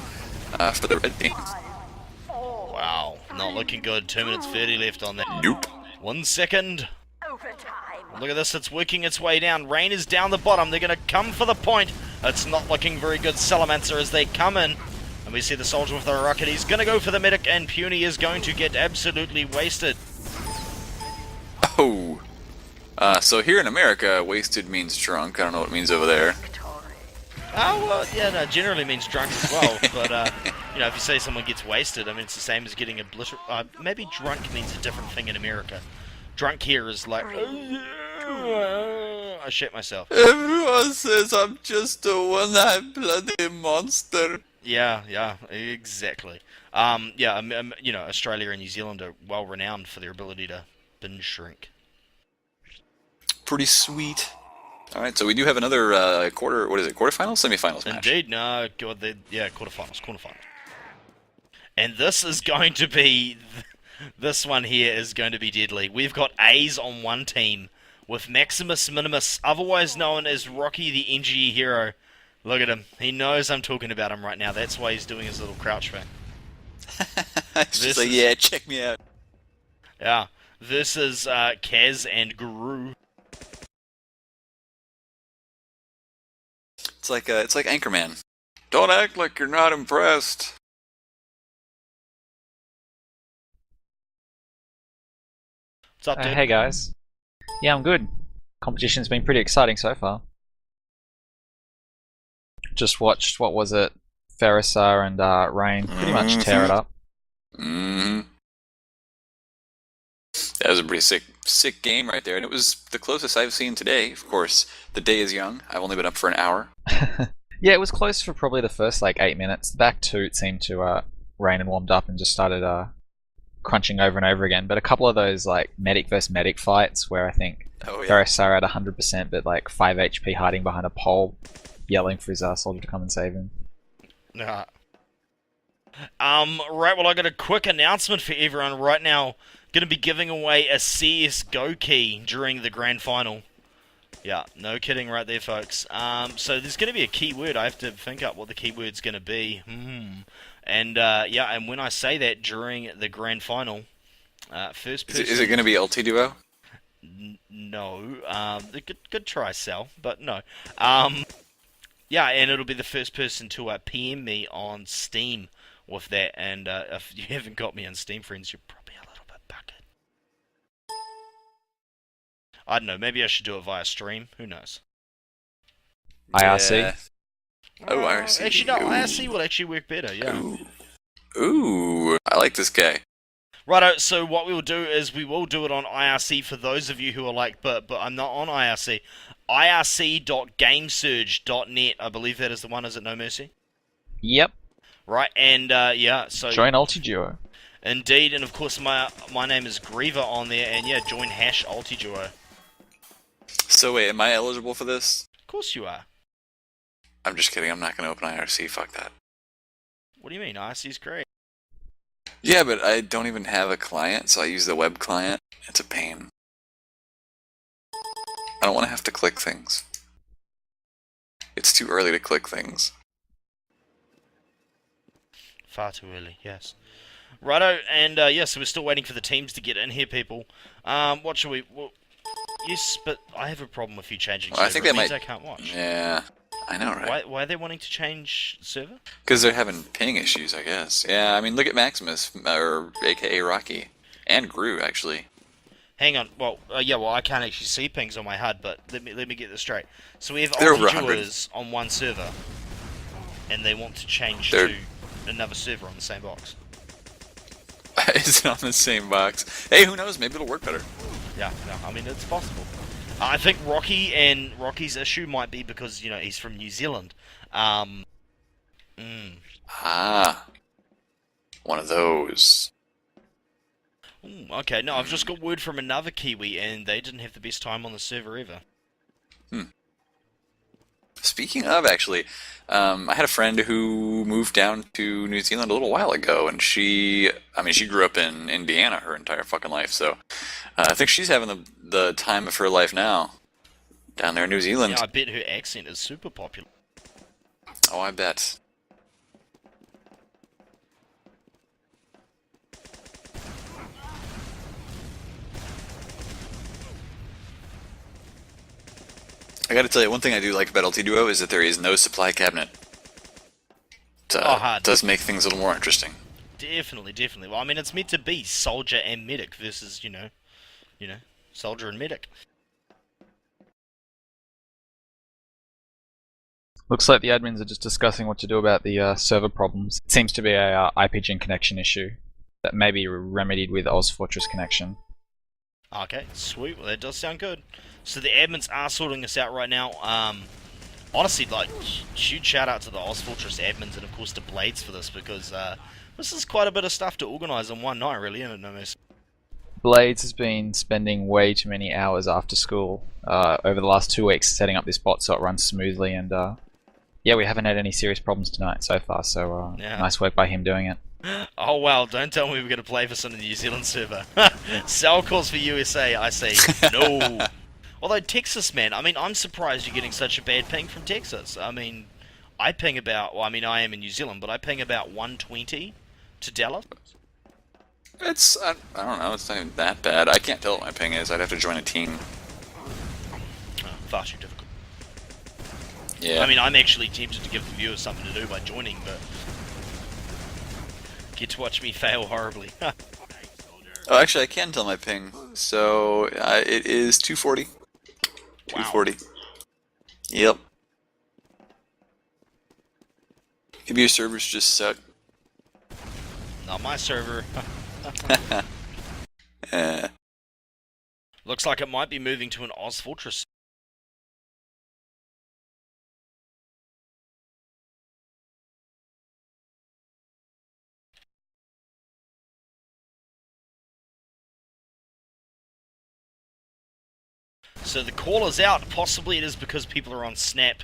for the Red Team. Wow, not looking good. 2 minutes 30 left on that. Nope. 1 second. Look at this, it's working its way down. Rain is down the bottom. They're going to come for the point. It's not looking very good. Salamancer as they come in. And we see the soldier with the rocket. He's going to go for the medic, and Puny is going to get absolutely wasted. Oh. So here in America, wasted means drunk. I don't know what it means over there. Oh, well, yeah, no, generally means drunk as well. But, you know, if you say someone gets wasted, I mean, it's the same as getting obliterated. Maybe drunk means a different thing in America. Drunk here is like, I shit myself. Everyone says I'm just a one-eyed bloody monster. Yeah, exactly. Yeah, you know, Australia and New Zealand are well renowned for their ability to binge shrink. Pretty sweet. All right, so we do have another quarterfinals, semifinals match. Indeed, no, God, yeah, quarterfinals. And this is going to be, this one here is going to be deadly. We've got A's on one team with Maximus Minimus, otherwise known as Rocky the NGE hero. Look at him. He knows I'm talking about him right now. That's why he's doing his little crouch thing. It's just like, yeah, check me out. Yeah. Versus Kaz and Guru. It's like Anchorman. Don't act like you're not impressed. What's up, dude? Hey guys. Yeah, I'm good. Competition's been pretty exciting so far. Just watched, what was it? Ferrisar and Rain pretty much tear it up. Mm-hmm. That was a pretty sick game right there, and it was the closest I've seen today. Of course, the day is young. I've only been up for an hour. Yeah, it was close for probably the first like 8 minutes. Back two, it seemed to Rain and warmed up and just started crunching over and over again. But a couple of those like medic versus medic fights where I think Ferrisar had 100% but like 5 HP hiding behind a pole, yelling for his soldier to come and save him. Nah. Right, well, I got a quick announcement for everyone right now. Gonna be giving away a CSGO key during the grand final. Yeah, no kidding right there, folks. So there's gonna be a keyword. I have to think up what the keyword's gonna be. And, yeah, and when I say that during the grand final, first person... Is it gonna be Ultiduo? No. Good try, Sal, but no. Yeah, and it'll be the first person to PM me on Steam with that, and if you haven't got me on Steam, friends, you're probably a little bit bucket. I don't know, maybe I should do it via stream, who knows? IRC? Yeah. Oh, IRC. Actually, no, IRC will actually work better, yeah. Ooh, I like this guy. Righto, so what we will do is we will do it on IRC for those of you who are like, but I'm not on IRC. IRC.gamesurge.net, I believe that is the one, is it No Mercy? Yep. Right, and yeah, so... Join Ultiduo. Indeed, and of course my name is Griever on there, and yeah, join #Ultiduo. So wait, am I eligible for this? Of course you are. I'm just kidding, I'm not gonna open IRC, fuck that. What do you mean? IRC is great. Yeah, but I don't even have a client, so I use the web client. It's a pain. I don't want to have to click things. It's too early to click things. Far too early, yes. Righto, and yeah, so we're still waiting for the teams to get in here, people. What should we... Well, yes, but I have a problem with you changing server. I think that might... I can't watch. Yeah, I know, right? Why are they wanting to change server? Because they're having ping issues, I guess. Yeah, I mean, look at Maximus, or aka Rocky. And Gru, actually. Hang on, well, yeah, well, I can't actually see pings on my HUD, but let me get this straight. So we have They're Ultiduos on one server, and they want to change to another server on the same box. Is it on the same box? Hey, who knows? Maybe it'll work better. Yeah, no, I mean, it's possible. I think Rocky's issue might be because, you know, he's from New Zealand. Ah. One of those. Ooh, okay, no, I've just got word from another Kiwi, and they didn't have the best time on the server ever. Speaking of, actually, I had a friend who moved down to New Zealand a little while ago, and she grew up in Indiana her entire fucking life, so I think she's having the time of her life now, down there in New Zealand. Yeah, I bet her accent is super popular. Oh, I bet. I gotta tell you, one thing I do like about Ultiduo is that there is no supply cabinet. It does make things a little more interesting. Definitely. Well, I mean, it's meant to be soldier and medic versus, you know, soldier and medic. Looks like the admins are just discussing what to do about the server problems. It seems to be a IPGen connection issue that may be remedied with OzFortress connection. Okay, sweet. Well, that does sound good. So the admins are sorting this out right now. Honestly, like, huge shout out to the OzFortress admins and of course to Blades for this, because this is quite a bit of stuff to organise in one night, really, isn't it, No Mercy? Blades has been spending way too many hours after school over the last 2 weeks setting up this bot so it runs smoothly, and yeah, we haven't had any serious problems tonight so far, so yeah. Nice work by him doing it. Oh wow, don't tell me we're going to play this on the New Zealand server. Sell calls for USA, I say no. Although Texas, man, I mean, I'm surprised you're getting such a bad ping from Texas. I mean, I ping about, well, I mean, I am in New Zealand, but I ping about 120 to Dallas. It's, I don't know, it's not even that bad. I can't tell what my ping is. I'd have to join a team. Oh, far too difficult. Yeah. I mean, I'm actually tempted to give the viewers something to do by joining, but get to watch me fail horribly. Oh, actually, I can tell my ping. So it is 240. Wow. 240. Yep. Maybe your servers just suck. Not my server. Eh. Looks like it might be moving to an Oz Fortress. So the call is out. Possibly it is because people are on Snap.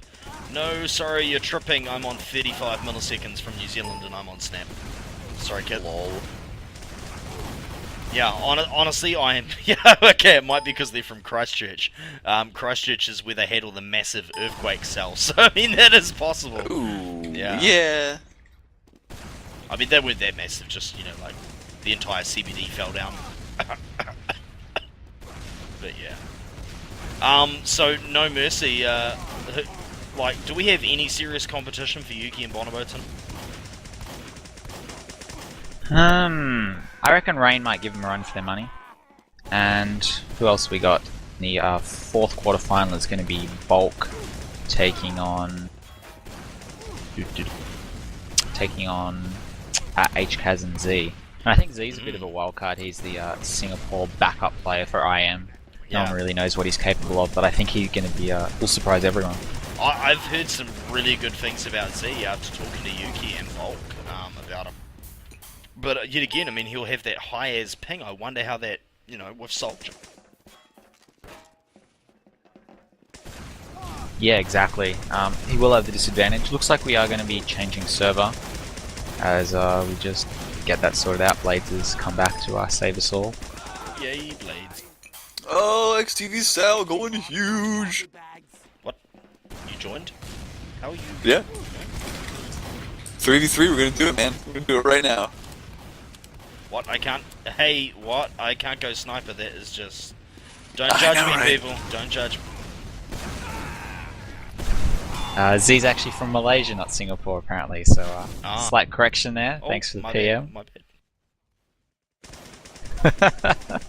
No, sorry, you're tripping. I'm on 35 milliseconds from New Zealand and I'm on Snap. Sorry, kid. Lol. Yeah, honestly, I am. Yeah, okay, it might be because they're from Christchurch. Christchurch is where they had all the massive earthquake cells. So, I mean, that is possible. Ooh. Yeah. Yeah. I mean, they weren't that massive, just, you know, like, the entire CBD fell down. But, yeah. So, No Mercy, like, do we have any serious competition for Yuki and Bonoboton? I reckon Rain might give them a run for their money. And who else we got? The fourth quarterfinal is going to be Bulk taking on HKaz and Z. And I think Z's a bit of a wild card. He's the Singapore backup player for IM. No one really knows what he's capable of, but I think he's going to be will surprise everyone. I've heard some really good things about Z after talking to Yuki and Bulk about him. But yet again, I mean, he'll have that high as ping. I wonder how that, you know, with Soldier. Yeah, exactly. He will have the disadvantage. Looks like we are going to be changing server as we just get that sorted out. Blades has come back to save us all. Yay, Blades. Oh, XTV Sal going huge. What? You joined? How are you? Yeah. 3v3, we're gonna do it, man. We're gonna do it right now. What? I can't. Hey, what? I can't go sniper. That is just. Don't judge me, right? people. Don't judge me. Z's actually from Malaysia, not Singapore, apparently. So, slight correction there. Oh, Thanks for the my PM. Bad, my bad.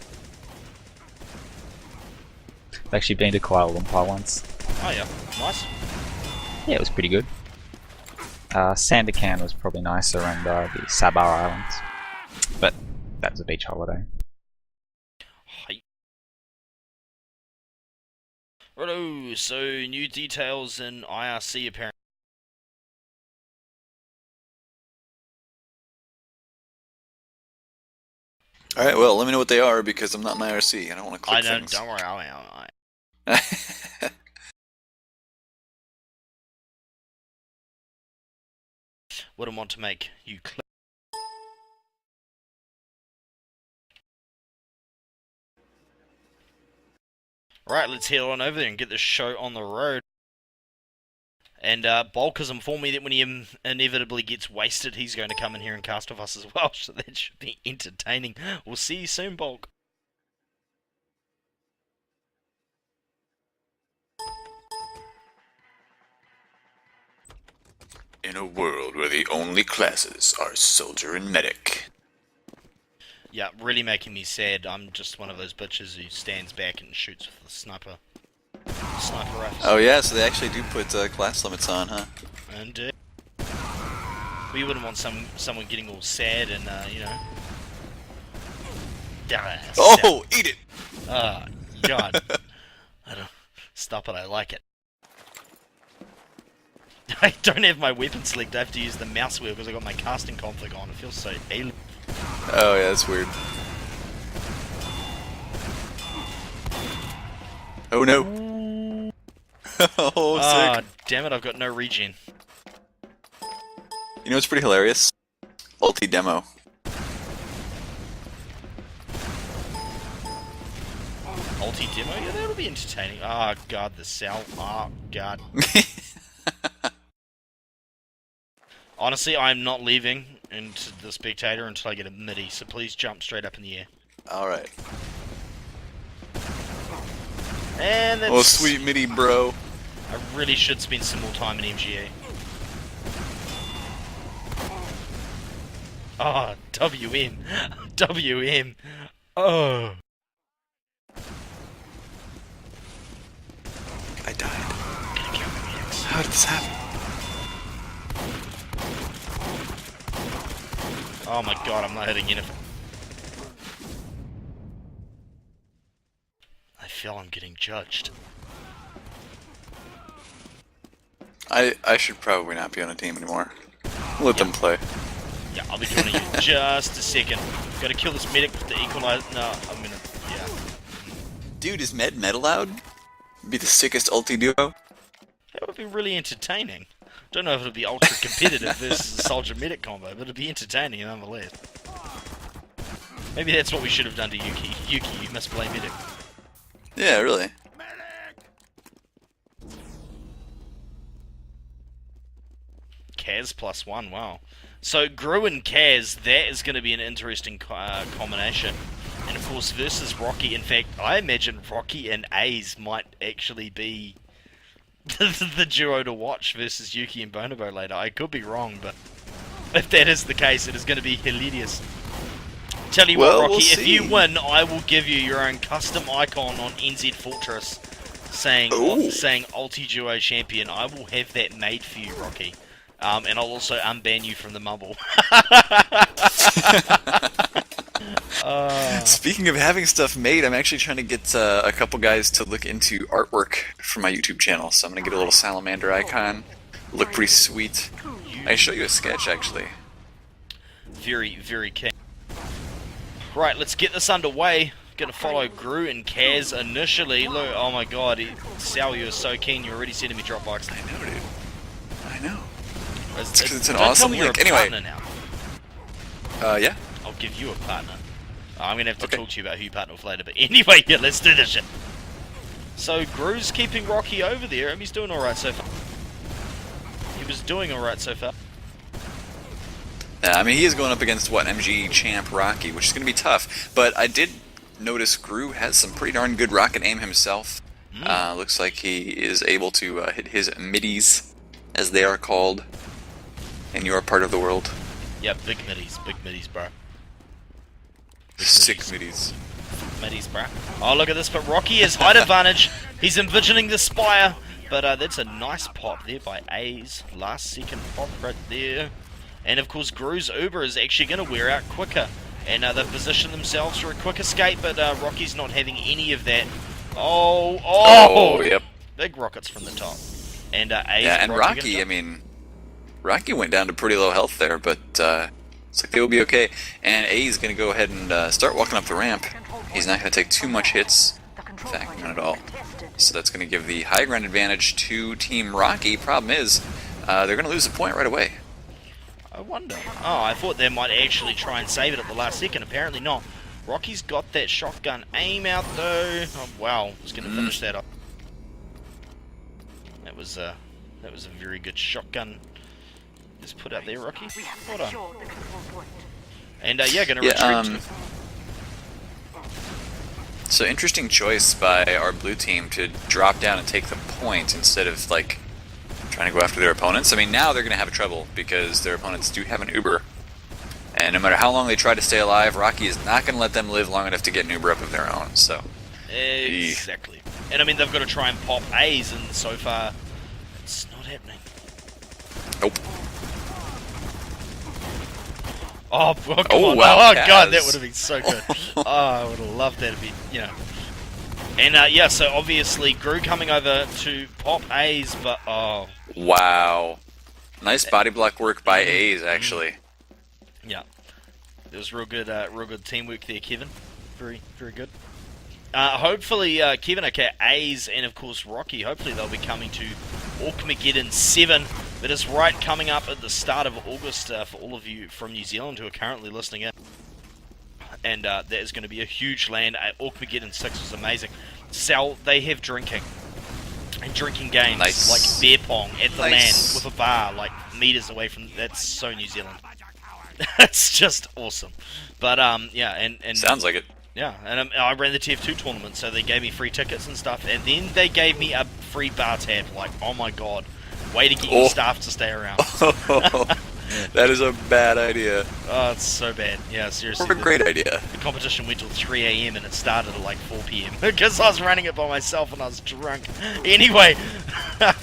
I've actually been to Kuala Lumpur once. Oh yeah, nice. Yeah, it was pretty good. Sandakan was probably nicer, and the Sabah Islands. But that was a beach holiday. Hi. Righto, so new details in IRC apparently. Alright, well, let me know what they are because I'm not in IRC. I don't want to click things. Don't worry, I wouldn't want to make you click. Right, let's head on over there and get this show on the road. And Bulk has informed me that when he inevitably gets wasted, he's going to come in here and cast with us as well, so that should be entertaining. We'll see you soon, Bulk. In a world where the only classes are soldier and medic. Yeah, really making me sad. I'm just one of those bitches who stands back and shoots with the sniper rifle. Oh yeah, so they actually do put class limits on, huh? And we wouldn't want someone getting all sad and you know. Oh, eat it! Ah, God. Stop it, I like it. I don't have my weapon select, I have to use the mouse wheel because I got my casting config on. It feels so alien. Oh yeah, that's weird. Oh no. Oh, sick. Damn it, I've got no regen. You know what's pretty hilarious? Ultiduo. Ultiduo? Yeah, that'll be entertaining. Oh god, the cell. Oh god. Honestly, I'm not leaving into the spectator until I get a midi, so please jump straight up in the air. Alright. And that's... Oh, sweet midi, bro. I really should spend some more time in MGA. Oh, WM. WM. Oh. I died. How did this happen? Oh my god, I'm not hitting anything. I feel I'm getting judged. I should probably not be on a team anymore. Let them play. Yeah, I'll be joining you in just a second. Gotta kill this medic with the equalizer. No, I'm gonna. Yeah. Dude, is Med allowed? Be the sickest Ultiduo? That would be really entertaining. Don't know if it'll be ultra competitive versus a soldier medic combo, but it'll be entertaining nonetheless. Maybe that's what we should have done to Yuki. Yuki, you must play medic. Yeah, really. Kaz +1, wow. So Gru and Kaz, that is going to be an interesting combination. And of course versus Rocky, in fact, I imagine Rocky and Aze might actually be the duo to watch versus Yuki and Bonobo later. I could be wrong, but if that is the case, it is going to be hilarious. Tell you what, Rocky, we'll if you see. win, I will give you your own custom icon on NZ Fortress saying Ooh. saying Ultiduo champion. I will have that made for you, Rocky. And I'll also unban you from the mumble. Speaking of having stuff made, I'm actually trying to get a couple guys to look into artwork for my YouTube channel. So I'm going to get a little salamander icon. Look pretty sweet. I can show you a sketch, actually. Very, very keen. Right, let's get this underway. Gonna follow Gru and Kaz initially. Look, oh my god, Sal, you're so keen. You're already sending me Dropbox. I know, dude. I know. It's, It's 'cause it's an don't tell awesome me you're link. a Anyway. partner now. Yeah. I'll give you a partner. I'm gonna have to Okay. talk to you about who you partner with later. But anyway, yeah, let's do this shit. So Gru's keeping Rocky over there, and he's doing alright so far. He was doing alright so far. Yeah, I mean, he is going up against, what, MG champ Rocky, which is going to be tough. But I did notice Gru has some pretty darn good rocket aim himself. Looks like he is able to hit his middies, as they are called, in your part of the world. Yeah, big middies, bro. Big Sick middies. Middies, bro. Oh, look at this, but Rocky has height advantage. He's envisioning the spire, but that's a nice pop there by A's. Last second pop right there. And of course, Gru's Uber is actually going to wear out quicker. And they've positioned themselves for a quick escape, but Rocky's not having any of that. Oh, Yep. big rockets from the top. And A's Yeah, and Rocky, gonna I mean, Rocky went down to pretty low health there, but looks like they will be okay. And A is going to go ahead and start walking up the ramp. He's not going to take too much hits. In fact, none at all. So that's going to give the high ground advantage to Team Rocky. Problem is, they're going to lose a point right away. I wonder. Oh, I thought they might actually try and save it at the last second. Apparently not. Rocky's got that shotgun aim out though. Oh, wow, was going to finish that up. That was a very good shotgun. Just put out there, Rocky. Hold on. And yeah, going to retreat. So interesting choice by our blue team to drop down and take the point instead of like trying to go after their opponents. I mean, now they're going to have trouble because their opponents do have an Uber. And no matter how long they try to stay alive, Rocky is not going to let them live long enough to get an Uber up of their own. So Exactly. And I mean, they've got to try and pop A's, and so far, it's not happening. Nope. Oh, well, come Oh, on. wow, Oh, God, Kaz. that would have been so good. Oh, I would have loved that to be, you know. And, yeah, so obviously, Gru coming over to pop A's, but, oh. Wow. Nice body block work by A's, actually. Yeah. It was real good teamwork there, Kevin. Very, very good. Hopefully, Kevin, okay, A's and, of course, Rocky, hopefully they'll be coming to Orkmageddon 7. That is right coming up at the start of August for all of you from New Zealand who are currently listening in. And that is going to be a huge land. Orkmageddon 6 was amazing. Sal, they have drinking. And drinking games, Nice. like beer pong at the Nice. land with a bar, like meters away from. That's so New Zealand. That's just awesome. But yeah, and Sounds like it. Yeah, and I ran the TF2 tournament, so they gave me free tickets and stuff, and then they gave me a free bar tab. Like, oh my god, way to get your staff to stay around. That is a bad idea. Oh, it's so bad. Yeah, seriously. Or a great idea. The competition went till 3 a.m. and it started at like 4 p.m. because I was running it by myself and I was drunk. Anyway,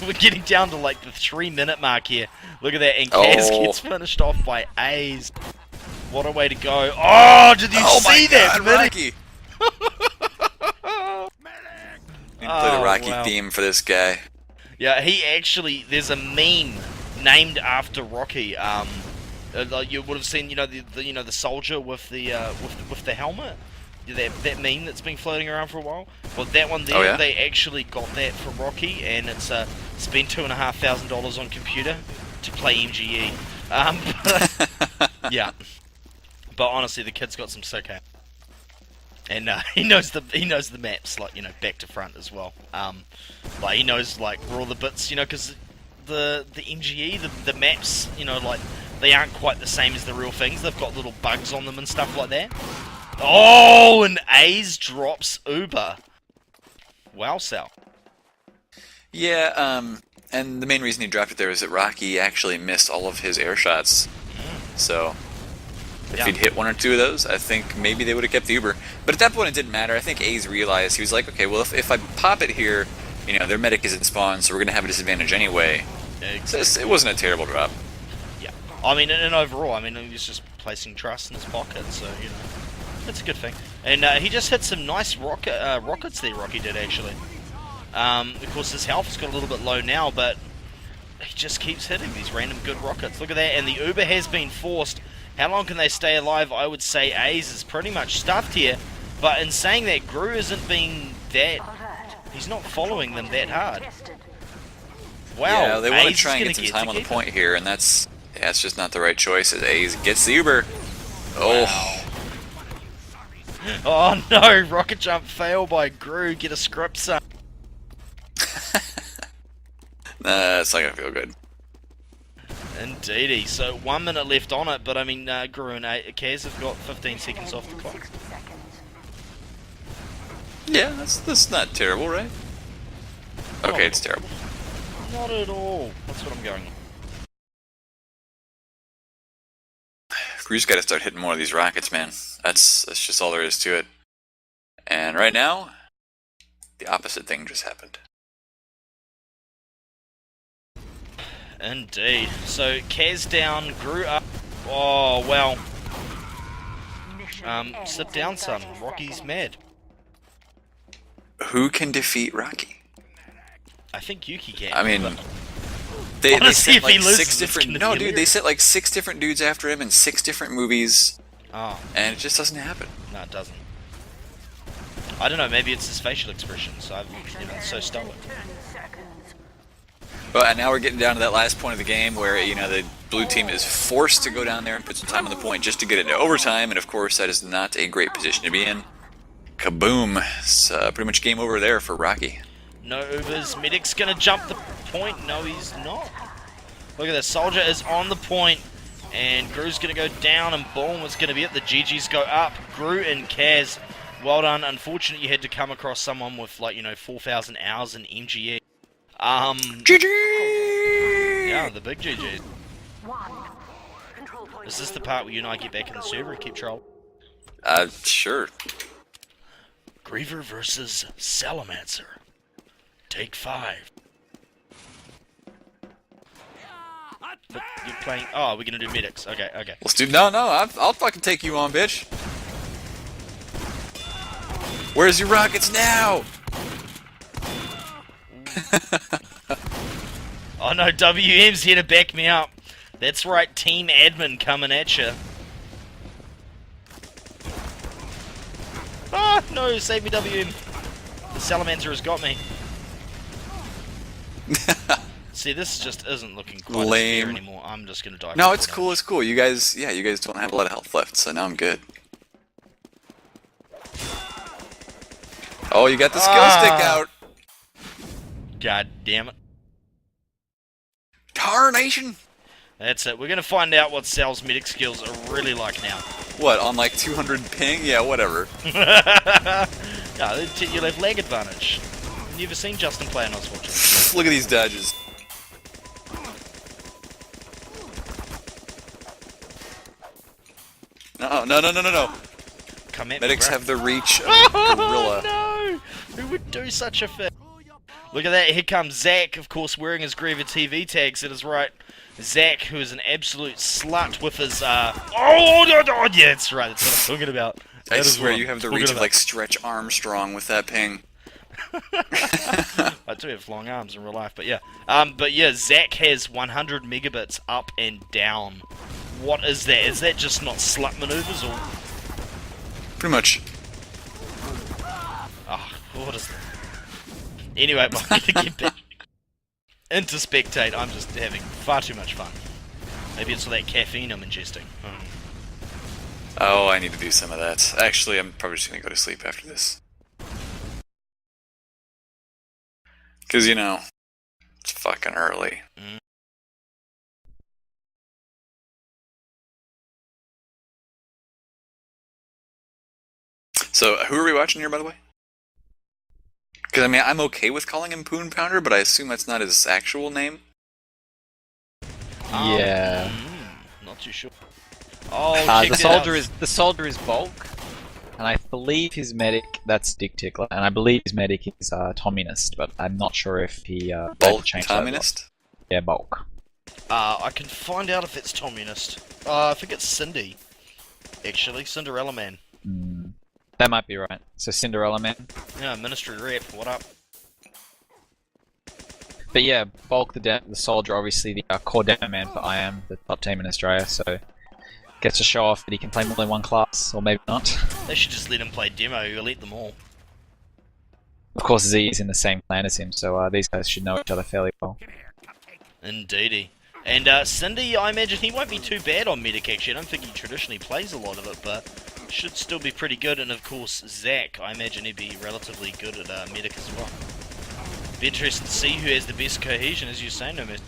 we're getting down to like the 3-minute mark here. Look at that, and Kaz gets finished off by A's. What a way to go. Oh, did you see that, Rocky! We played a Rocky theme for this guy. Yeah, he actually, there's a meme named after Rocky. You would have seen, the soldier with the helmet. That meme that's been floating around for a while. Well, that one there, they actually got that for Rocky, and it's spent $2,500 on computer to play MGE. Yeah, but honestly, the kid's got some sick aim. And he knows the maps, like, back to front as well. Like, he knows, like, where all the bits, because the MGE, the maps, like, they aren't quite the same as the real things. They've got little bugs on them and stuff like that. Oh, and A's drops Uber. Wow, Sal. Yeah, and the main reason he dropped it there is that Rocky actually missed all of his air shots. So, if he'd hit 1 or 2 of those, I think maybe they would have kept the Uber. But at that point, it didn't matter. I think A's realized, he was like, okay, well, if I pop it here, their medic isn't spawned, so we're going to have a disadvantage anyway. Exactly. So it wasn't a terrible drop. Yeah. I mean, and overall, he was just placing trust in his pocket, so, that's a good thing. And he just hit some nice rockets there, Rocky did, actually. Of course, his health has got a little bit low now, but he just keeps hitting these random good rockets. Look at that, and the Uber has been forced. How long can they stay alive? I would say A's is pretty much stuffed here. But in saying that, Gru isn't being that... He's not following them that hard. Wow, yeah, they want to A's try and get some time on the point here, and that's just not the right choice, as A's gets the Uber. Oh. Wow. Oh no, rocket jump fail by Gru. Get a script, son. Nah, it's not going to feel good. Indeedy. So 1 minute left on it, but Guru and Kaz have got 15 seconds off the clock. Yeah, that's not terrible, right? Okay, it's terrible. Not at all. That's what I'm going on. Gru's got to start hitting more of these rockets, man. That's just all there is to it. And right now, the opposite thing just happened. Indeed. So Kaz down, Gru up. Oh well. Sit down, son. Rocky's mad. Who can defeat Rocky? I think Yuki can. I mean, they honestly, sent like if he loses, 6 different. No, dude, they sent like 6 different dudes after him in 6 different movies. Oh. And it just doesn't happen. No, it doesn't. I don't know. Maybe it's his facial expressions. It's so stoic. But now we're getting down to that last point of the game where, the blue team is forced to go down there and put some time on the point just to get into overtime, and of course that is not a great position to be in. Kaboom. It's pretty much game over there for Rocky. No Ubers. Medic's gonna jump the point. No, he's not. Look at this. Soldier is on the point, and Gru's gonna go down, and boom, it's gonna be it. The GGs go up. Gru and Kaz, well done. Unfortunately, you had to come across someone with 4,000 hours in MGE. GG! Yeah, the big GGs. Is this the part where you and I get back in the server and keep troll? Sure. Griever versus Salamancer. Take 5. But you're playing... Oh, we're gonna do medics. Okay. Let's do... No, I'll fucking take you on, bitch. Where's your rockets now? Oh no, WM's here to back me up. That's right, Team Admin coming at you. Ah, no, save me, WM. The Salamander has got me. See, this just isn't looking quite fair anymore. I'm just gonna die. No, it's cool, it's cool. You guys don't have a lot of health left, so now I'm good. Oh, you got the skill stick out. God damn it. Tarnation! That's it. We're gonna find out what Sal's medic skills are really like now. What, on like 200 ping? Yeah, whatever. No, you'll have lag advantage. Never seen Justin play an Oswald. Look at these dodges. No. Come at Medics me, bro. have the reach of a gorilla. Oh no! Who would do such a thing? Look at that, here comes Zach, of course wearing his GreaverTV tags at his right. Zach, who is an absolute slut with his, yeah, that's right, that's what I'm talking about. I swear you have the reach of like Stretch Armstrong with that ping. I do have long arms in real life, but yeah. Zach has 100 megabits up and down. What is that? Is that just not slut maneuvers, or...? Pretty much. Oh, what is that? Anyway, but I'm gonna get back into spectate. I'm just having far too much fun. Maybe it's all that caffeine I'm ingesting. Oh, I need to do some of that. Actually, I'm probably just gonna go to sleep after this. Because, you know, it's fucking early. So, who are we watching here, by the way? Because, I mean, I'm okay with calling him Poon Pounder, but I assume that's not his actual name. Yeah. Not too sure. Oh, the soldier is Bulk, and I believe his medic, that's Dick Tickler, and I believe his medic is Communist, but I'm not sure if he Bulk changed Communist? Yeah, Bulk. I can find out if it's Communist. I think it's Cindy. Actually, Cinderella Man. That might be right. So Cinderella Man. Yeah, Ministry Rep, what up? But yeah, Bulk the soldier, obviously the core demo man for IAM, the top team in Australia, so gets to show off that he can play more than one class, or maybe not. They should just let him play demo, you'll eat them all. Of course, Z is in the same clan as him, so these guys should know each other fairly well. Indeedy. And Cindy, I imagine he won't be too bad on medic actually. I don't think he traditionally plays a lot of it, but should still be pretty good. And of course, Zach, I imagine he'd be relatively good at medic as well. Be interested to see who has the best cohesion, as you say, no miss.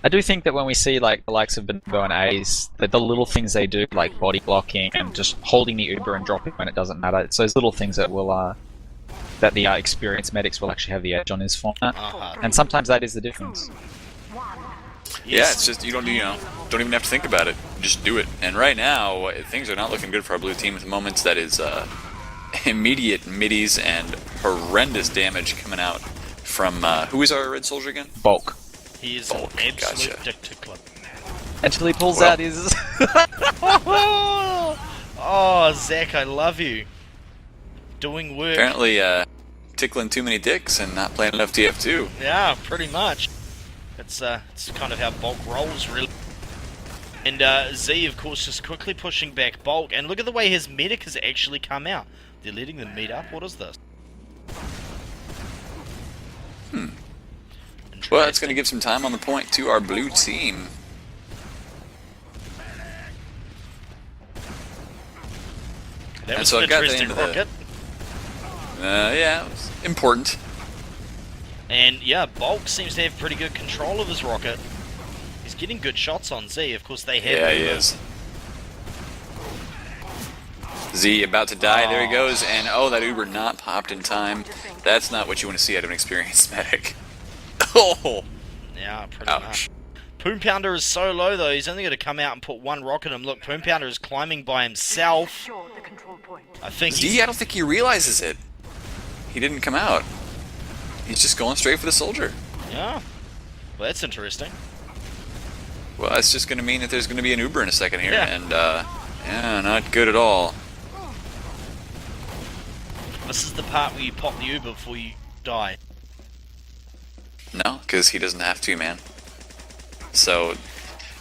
I do think that when we see like the likes of Bonobo and Ace, that the little things they do, like body blocking and just holding the Uber and dropping when it doesn't matter, it's those little things that will that the experienced medics will actually have the edge on his format, and sometimes that is the difference. Yeah, it's just, you don't even have to think about it. Just do it. And right now, things are not looking good for our blue team at the moment. That is immediate middies and horrendous damage coming out from, who is our red soldier again? Bulk. He is an absolute dick tickler. Until he pulls out his... Oh, Zach, I love you. Doing work. Apparently, tickling too many dicks and not playing enough TF2. Yeah, pretty much. It's kind of how Bulk rolls, really. And Z, of course, just quickly pushing back Bulk. And look at the way his medic has actually come out. They're letting them meet up. What is this? Well, that's going to give some time on the point to our blue team. That was so an I got the interesting end of rocket. Yeah, it was important. And yeah, Bulk seems to have pretty good control of his rocket. He's getting good shots on Z. Of course, they have. Yeah, he is. Z about to die. There he goes. And oh, that Uber not popped in time. That's not what you want to see out of an experienced medic. Oh! Yeah, pretty much. Poon Pounder is so low though, he's only going to come out and put one rocket in him. Look, Poon Pounder is climbing by himself. I think Z, I don't think he realizes it. He didn't come out. He's just going straight for the soldier. Yeah. Well, that's interesting. Well, that's just going to mean that there's going to be an Uber in a second here. Yeah. And, yeah, not good at all. This is the part where you pop the Uber before you die. No, because he doesn't have to, man. So,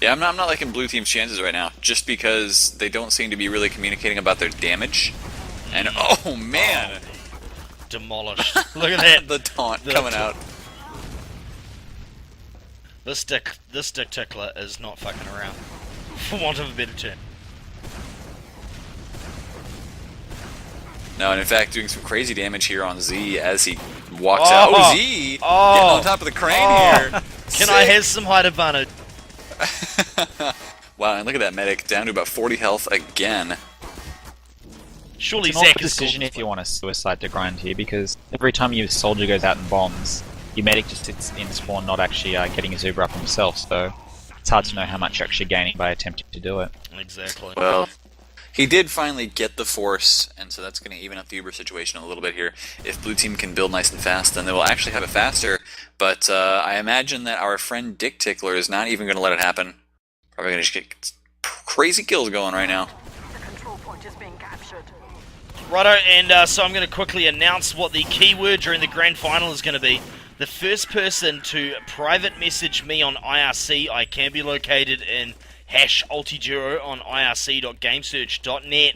yeah, I'm not liking blue team's chances right now, just because they don't seem to be really communicating about their damage. And oh man, Demolished. Look at that. the taunt coming out. This dick tickler is not fucking around, for want of a better term. No, and in fact, doing some crazy damage here on Z as he walks out. Oh, Z! Getting on top of the crane here. Can I have some height advantage? Wow, and look at that medic, down to about 40 health again. Surely It's an Zach awkward is decision if you want a suicide to grind here, because every time your soldier goes out and bombs, your medic just sits in spawn, not actually getting his Uber up himself, so it's hard to know how much you're actually gaining by attempting to do it. Exactly. Well, he did finally get the force, and so that's going to even up the Uber situation a little bit here. If blue team can build nice and fast, then they will actually have it faster, but I imagine that our friend Dick Tickler is not even going to let it happen. Probably going to just get crazy kills going right now. The control point is being captured. Righto, and so I'm going to quickly announce what the keyword during the grand final is going to be. The first person to private message me on IRC, I can be located in #Ultiduo on irc.gamesearch.net.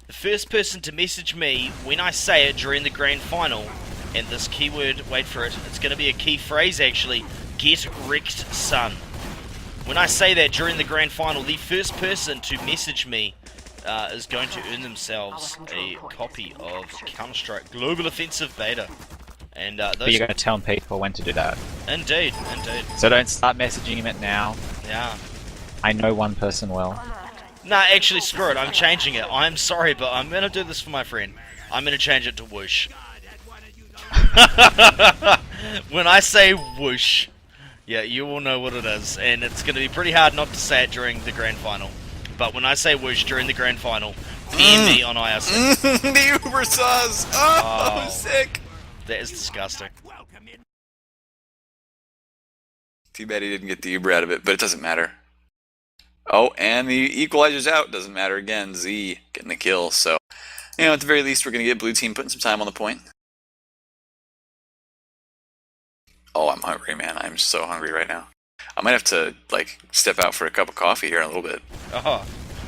The first person to message me when I say it during the grand final, and this keyword, wait for it, it's going to be a key phrase actually, get wrecked son. When I say that during the grand final, the first person to message me is going to earn themselves a copy of Counter-Strike Global Offensive Beta. And But those... you're going to tell people when to do that. Indeed. So don't start messaging him it now. Yeah. I know one person well. Nah, actually, screw it. I'm changing it. I'm sorry, but I'm going to do this for my friend. I'm going to change it to whoosh. When I say whoosh, yeah, you all know what it is. And it's going to be pretty hard not to say it during the grand final. But when I say whoosh during the grand final, PM me on IRC. The Uber sauce! Oh, sick! That is disgusting. Too bad he didn't get the Uber out of it, but it doesn't matter. Oh, and the equalizer's out. Doesn't matter again. Z getting the kill. So, at the very least, we're going to get blue team putting some time on the point. Oh, I'm hungry, man. I'm so hungry right now. I might have to, step out for a cup of coffee here in a little bit. Oh,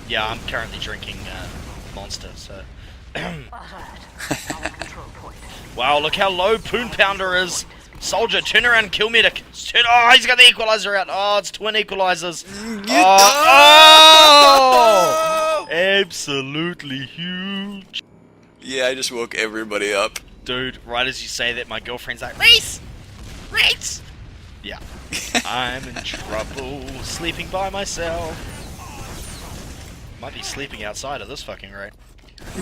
yeah, I'm currently drinking Monster, so... Alert. Our control point. Wow, look how low Poon Pounder is. Soldier, turn around and kill medic. Oh, he's got the equalizer out. Oh, it's twin equalizers. Oh, absolutely huge. Yeah, I just woke everybody up. Dude, right as you say that, my girlfriend's like, Reese! Reese! Yeah. I'm in trouble, sleeping by myself. Might be sleeping outside at this fucking rate.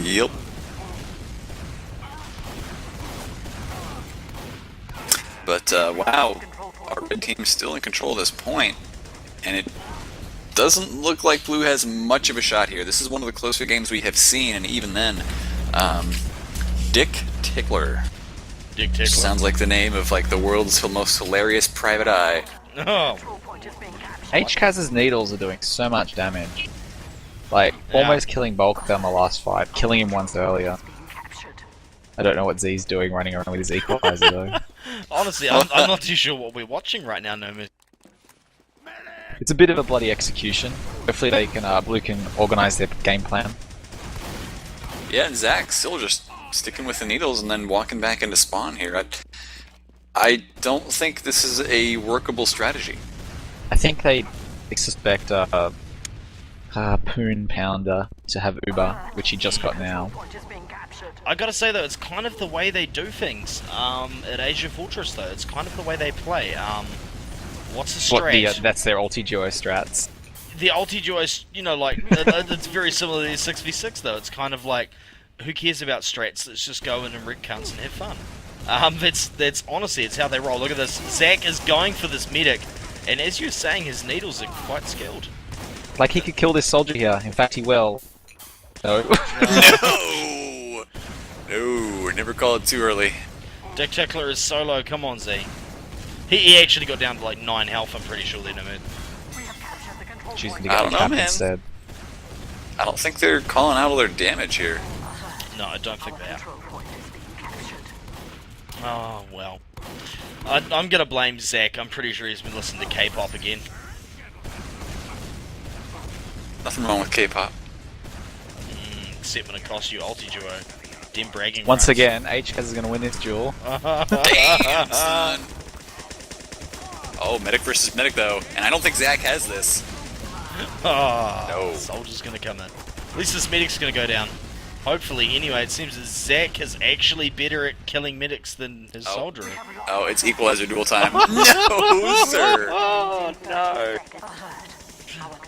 Yep. But, wow, our red team's still in control at this point, and it doesn't look like blue has much of a shot here. This is one of the closer games we have seen, and even then, Dick Tickler. Dick Tickler. Sounds like the name of, the world's most hilarious private eye. Oh. Control point is being captured. HKaz's needles are doing so much damage. Yeah. Almost killing Bulk on the last fight, killing him once earlier. Being captured. I don't know what Z's doing running around with his equalizer though. Honestly, I'm not too sure what we're watching right now, Nomis. It's a bit of a bloody execution. Hopefully they can, Blue can organise their game plan. Yeah, and Zach still just sticking with the needles and then walking back into spawn here. I don't think this is a workable strategy. I think they suspect Poon Pounder to have Uber, which he just got now. Point is being captured. I gotta say though, it's kind of the way they do things at Asia Fortress though. It's kind of the way they play. What's the strat? That's their Ultiduo strats. The Ultiduo is, it's very similar to the 6v6 though. It's kind of like, who cares about strats? Let's just go in and wreck cunts and have fun. That's honestly, it's how they roll. Look at this. Zach is going for this medic, and as you're saying, his needles are quite skilled. Like he could kill this soldier here. In fact, he will. No. No! No, never call it too early. Dick Tickler is solo. Come on, Z. He actually got down to 9 health. I'm pretty sure then. We have captured the control Choosing to point. I get don't know, cap man. instead. I don't think they're calling out all their damage here. No, I don't think they are. Control point is being captured. Oh, well. I'm gonna blame Zach. I'm pretty sure he's been listening to K-pop again. Nothing wrong with K-pop. Except when it costs you Ultiduo. Dim bragging Once rights. again, HKaz is going to win this duel. Damn, son! Oh, medic versus medic though, and I don't think Zach has this. Oh, No. Soldier's gonna come in. At least this medic's gonna go down. Hopefully, anyway, it seems that Zach is actually better at killing medics than his soldier. Oh, it's equalizer duel time. No, sir! Oh, no. Alert.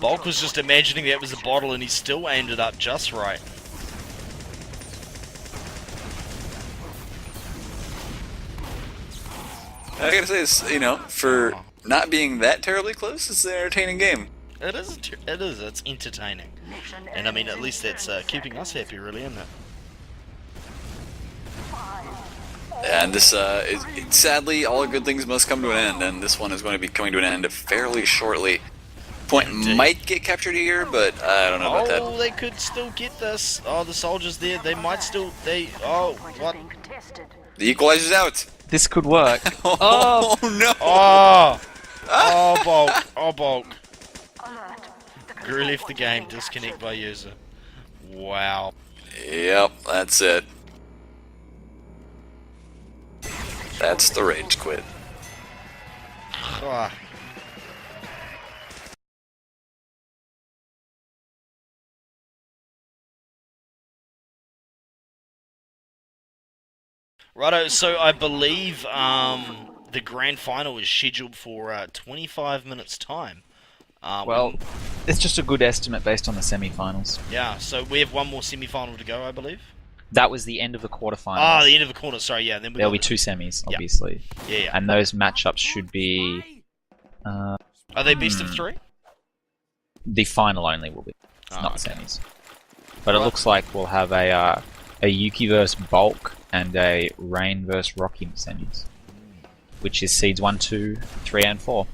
Bulk was just imagining that was a bottle and he still aimed it up just right. I gotta say, this, you know, for not being that terribly close, it's an entertaining game. It is. It is. It's entertaining, and I mean, at least that's keeping us happy, really, isn't it? And this, sadly, all good things must come to an end, and this one is going to be coming to an end fairly shortly. Point Indeed. might get captured here, but I don't know about that. Oh, they could still get this. Oh, the soldiers there. They might still. They. Oh, what? Being contested. The equalizer's out. This could work. Oh, no! Oh. Oh, bulk. Oh, bulk. Alert. Gru left the game. Disconnect by user. Wow. Yep, that's it. That's the rage quit. Ah. Righto, so I believe the grand final is scheduled for 25 minutes time. Well, it's just a good estimate based on the semi-finals. Yeah, so we have one more semi-final to go, I believe. That was the end of the quarterfinals. Ah, the end of the corner, sorry, yeah. Then There'll be two semis, obviously. Yeah. And those matchups should be... Are they best of three? The final only will be. It's not the okay. semis. But it looks like we'll have a Yuki vs Bulk and a Rain vs Rocky in semis. Which is seeds 1, 2, 3, and 4.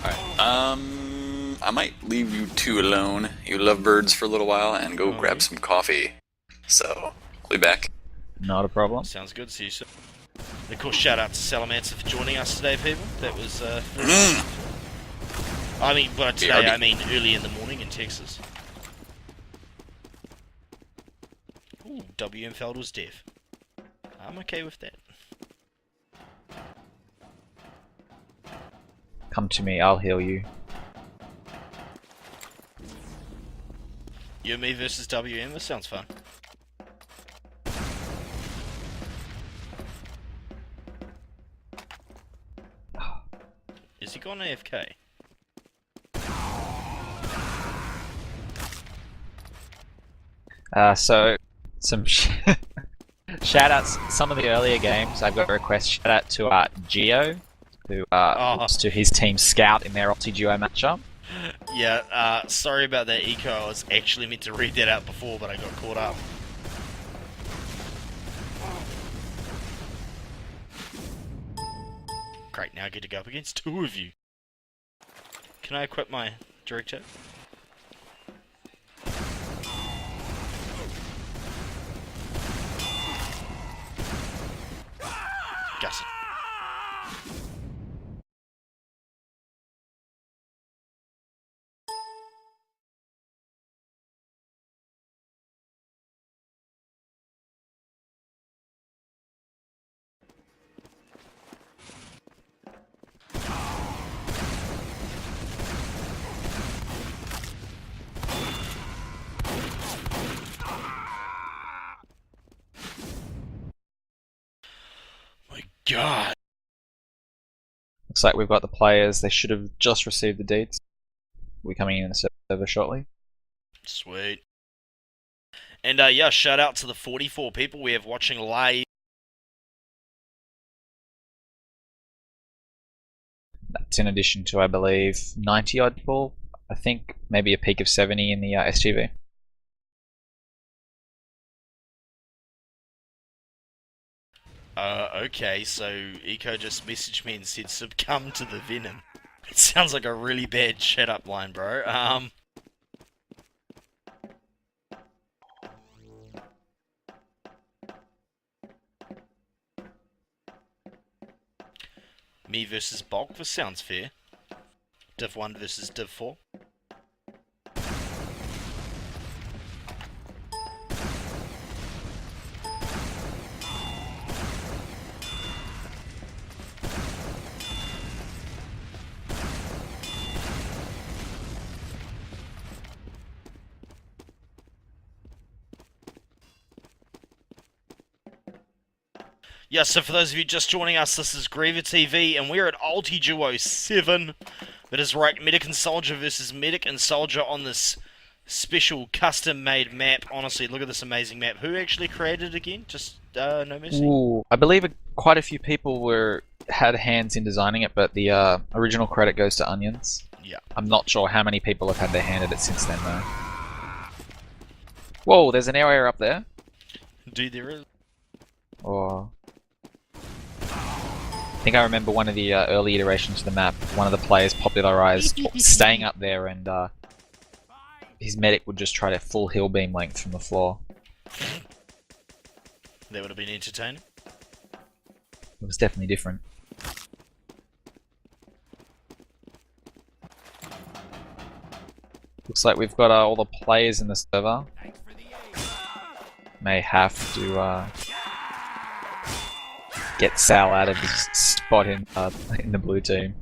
Alright, I might leave you two alone, you lovebirds, for a little while, and go grab some coffee. So, I'll be back. Not a problem. Sounds good, see you soon. Of course, shout out to Salamancer for joining us today, people. That was, I mean, by today, BRB. I mean early in the morning in Texas. Ooh, WM Felder's deaf. I'm okay with that. Come to me, I'll heal you. You and me versus WM, this sounds fun. Is he gone AFK? So, some shout outs, some of the earlier games, I've got a request shout out to Geo, who was to his team Scout in their Ultiduo matchup. Yeah, sorry about that eco, I was actually meant to read that out before, but I got caught up. Great, now I get to go up against two of you. Can I equip my director? Got it. My God. Looks like we've got the players, they should have just received the deeds. We're coming in the server shortly. Sweet. And yeah, shout out to the 44 people we have watching live. That's in addition to, I believe, 90 odd people. I think maybe a peak of 70 in the STV. Okay, so Eco just messaged me and said succumb to the venom. It sounds like a really bad shut up line, bro. Me versus Bulk, this sounds fair. Div 1 versus Div 4. Yeah, so for those of you just joining us, this is GreaverTV, and we're at Ultiduo 7. That is right, Medic and Soldier versus Medic and Soldier on this special custom-made map. Honestly, look at this amazing map. Who actually created it again? Just, no mercy? Ooh, I believe quite a few people had hands in designing it, but the original credit goes to Onions. Yeah. I'm not sure how many people have had their hand at it since then, though. Whoa, there's an area up there. Dude, there is. Or I think I remember one of the early iterations of the map, one of the players popularized staying up there, and his medic would just try to full hill beam length from the floor. That would have been entertaining. It was definitely different. Looks like we've got all the players in the server. May have to get Sal out of his spot in the blue team.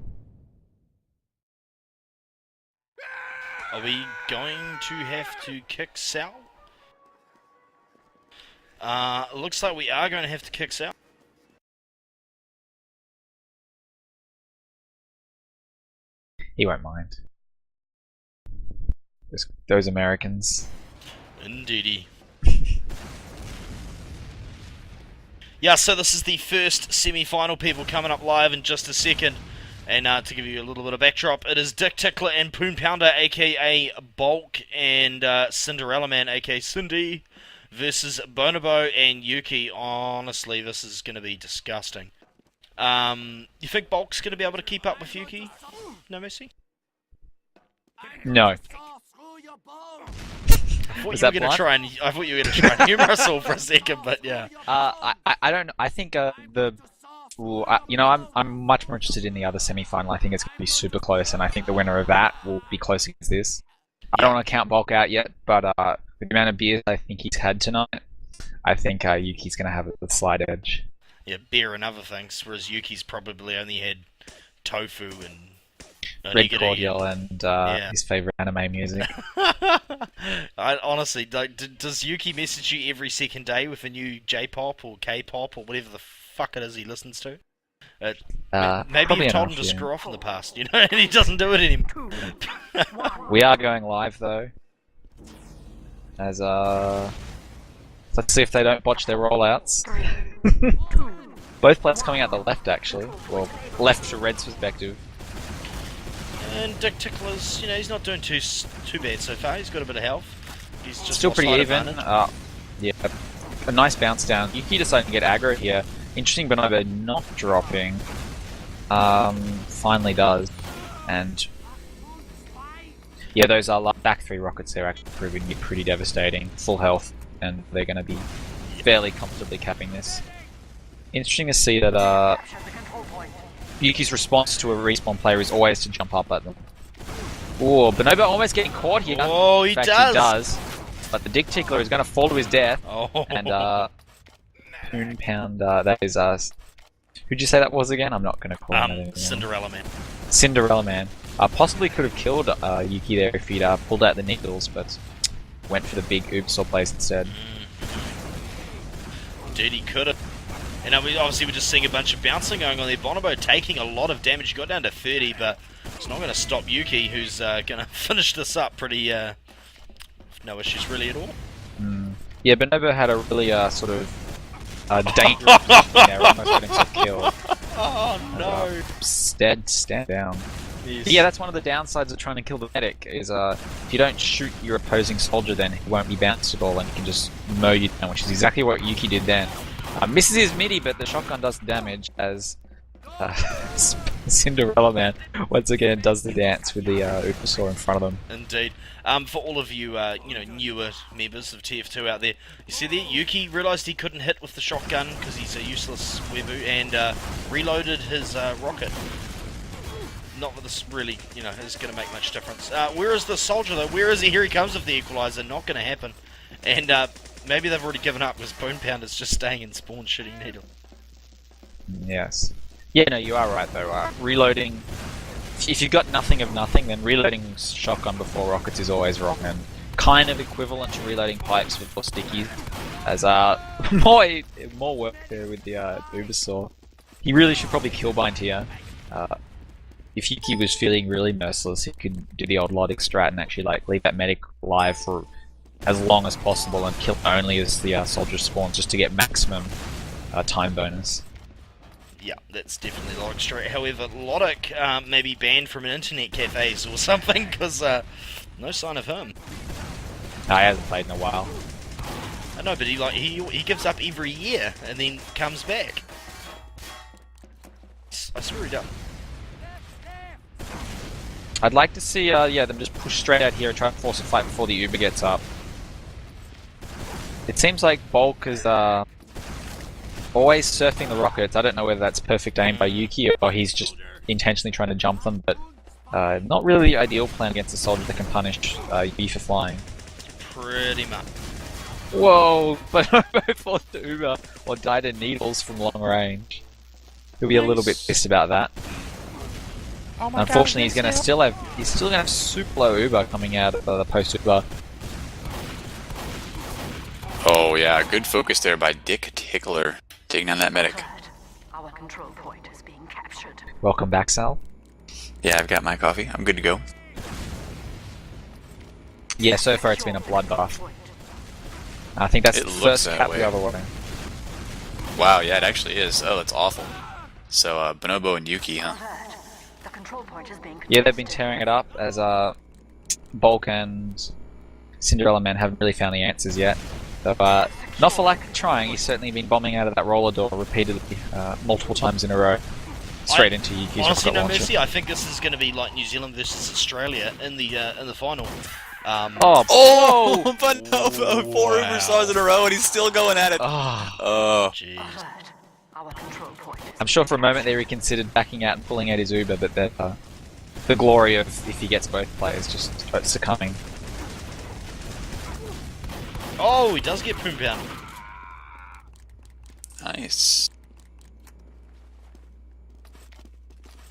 Are we going to have to kick Sal? Looks like we are going to have to kick Sal. He won't mind. Those Americans. Indeedy. Yeah, so this is the first semi-final, people, coming up live in just a second. And to give you a little bit of backdrop, it is Dick Tickler and Poon Pounder, aka Bulk, and Cinderella Man, aka Cindy, versus Bonobo and Yuki. Honestly, this is going to be disgusting. You think Bulk's going to be able to keep up with Yuki? No mercy? No. I thought Was you were that going to blunt? try and humor us all for a second, but yeah. I don't. I think you know, I'm much more interested in the other semi-final. I think it's going to be super close, and I think the winner of that will be close against this. I don't want to count Bulk out yet, but with the amount of beers I think he's had tonight, I think Yuki's going to have a slight edge. Yeah, beer and other things, whereas Yuki's probably only had tofu and Red onigiri cordial and his favorite anime music. I honestly, does Yuki message you every second day with a new J-pop or K-pop or whatever the fuck it is he listens to? Maybe Probably you've told him enough, to yeah. screw off in the past, you know, and he doesn't do it anymore. We are going live though. As let's see if they don't botch their rollouts. 3, 2, Both players coming out the left actually. Well, left for Red's perspective. And Dick Tickler's, you know, he's not doing too bad so far. He's got a bit of health. He's just Still lost pretty height even. advantage. Yeah, a nice bounce down. Yuki deciding to get aggro here. Interesting, Bonobo not dropping. Finally does, and yeah, those are back 3 rockets. They're actually proving to be pretty devastating. Full health, and they're going to be fairly comfortably capping this. Interesting to see that capture the control point. Yuki's response to a respawn player is always to jump up at them. Ooh, Bonobo almost getting caught here. Oh, he In fact, does. he does. But the Dick Tickler is going to fall to his death. Oh. And Poon Pounder, that is who'd you say that was again? I'm not going to call him anything. Cinderella Man. Cinderella Man. Possibly could have killed Yuki there if he'd pulled out the needles, but went for the big oops or place instead. Dude, he could have. And obviously we're just seeing a bunch of bouncing going on there. Bonobo taking a lot of damage. He got down to 30, but it's not going to stop Yuki, who's going to finish this up pretty, no issues really at all. Yeah, Bonobo had a really sort of dangerous position there, almost got himself killed. Oh no! Stand down. Yes. But yeah, that's one of the downsides of trying to kill the medic, is if you don't shoot your opposing soldier, then he won't be bounced at all, and he can just mow you down, which is exactly what Yuki did then. Misses his midi, but the shotgun does the damage as Cinderella Man once again does the dance with the Upasaur in front of them. Indeed. For all of you, you know, newer members of TF2 out there, you see there, Yuki realised he couldn't hit with the shotgun because he's a useless weeaboo, and reloaded his rocket. Not that this really, you know, is going to make much difference. Where is the soldier though? Where is he? Here he comes with the equalizer. Not going to happen. And maybe they've already given up because Poon Pounder's just staying in spawn shooting needle. Yes. Yeah, no, you are right though. Reloading, if you've got nothing of nothing, then reloading shotgun before rockets is always wrong, and kind of equivalent to reloading pipes before stickies. As more work there with the Ubersaw. He really should probably killbind here. If Yuki was feeling really merciless, he could do the old Logic strat and actually like leave that medic alive for as long as possible and kill only as the soldier spawns, just to get maximum time bonus. Yeah, that's definitely Logic straight. However, Logic may be banned from an internet cafes or something, because no sign of him. No, he hasn't played in a while. I know, but he gives up every year and then comes back. I swear he does. I'd like to see them just push straight out here and try and force a fight before the Uber gets up. It seems like Bulk is always surfing the rockets. I don't know whether that's perfect aim by Yuki or he's just intentionally trying to jump them, but not really the ideal plan against a soldier that can punish you for flying. Pretty much. Whoa, but Bonobo forced to Uber or died in needles from long range. He'll be a little bit pissed about that. Oh my Unfortunately, God, he's still gonna have super low Uber coming out of the post Uber. Oh yeah, good focus there by Dick Tickler, taking down that medic. Our control point is being captured. Welcome back, Sal. Yeah, I've got my coffee. I'm good to go. Yeah, so far it's been a bloodbath. I think that's It the looks first that cap way. the other way. Wow, yeah, it actually is. Oh, that's awful. So, Bonobo and Yuki, huh? Alert. The control point is being Yeah, they've been tearing it up as Bulk and Cinderella Man haven't really found the answers yet. So, not for lack of trying, he's certainly been bombing out of that roller door repeatedly, multiple times in a row. Straight into Yuki's Honestly, rocket no launcher. mercy. I think this is going to be like New Zealand versus Australia in the final. Oh, Bonobo! Wow. 4 Ubersaws in a row and he's still going at it. Oh, Oh. Jeez. Alert. Our control point is I'm sure for a moment there he considered backing out and pulling out his Uber, but the glory of if he gets both players just succumbing. Oh, he does get Poon Pound. Nice.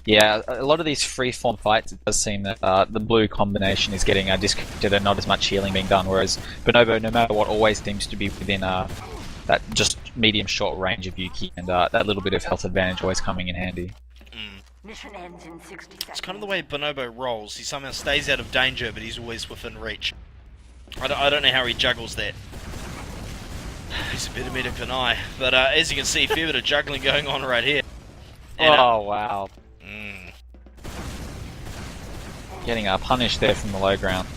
Yeah, a lot of these free-form fights, it does seem that the blue combination is getting disconnected and not as much healing being done, whereas Bonobo, no matter what, always seems to be within that just medium-short range of Yuki, and that little bit of health advantage always coming in handy. mission ends in 60 seconds. It's kind of the way Bonobo rolls. He somehow stays out of danger, but he's always within reach. I don't know how he juggles that. He's a better medic than I. But as you can see, a fair bit of juggling going on right here. And, Oh, wow. mm, Getting punished there from the low ground.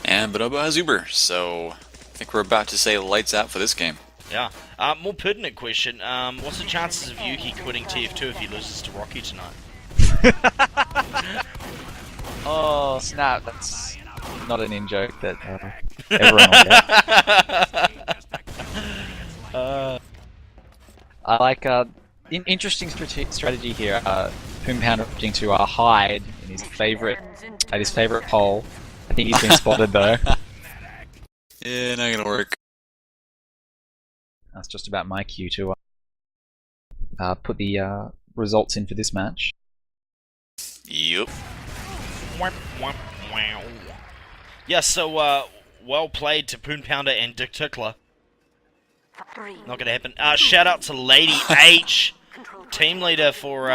And Bonobo has Uber, so I think we're about to say lights out for this game. yeah. More pertinent question. What's the chances of Yuki quitting TF2 if he loses to Rocky tonight? Oh, snap. That's not an in-joke that everyone will get. I like interesting strategy here. Poon Pound opting to hide in his favorite at his favorite hole. I think he's been spotted though. Yeah, not gonna work. That's just about my cue to put the results in for this match. Yup. Yeah, so well played to Poon Pounder and Dick Tickler. 3. Not gonna happen. Shout out to Lady H, team leader for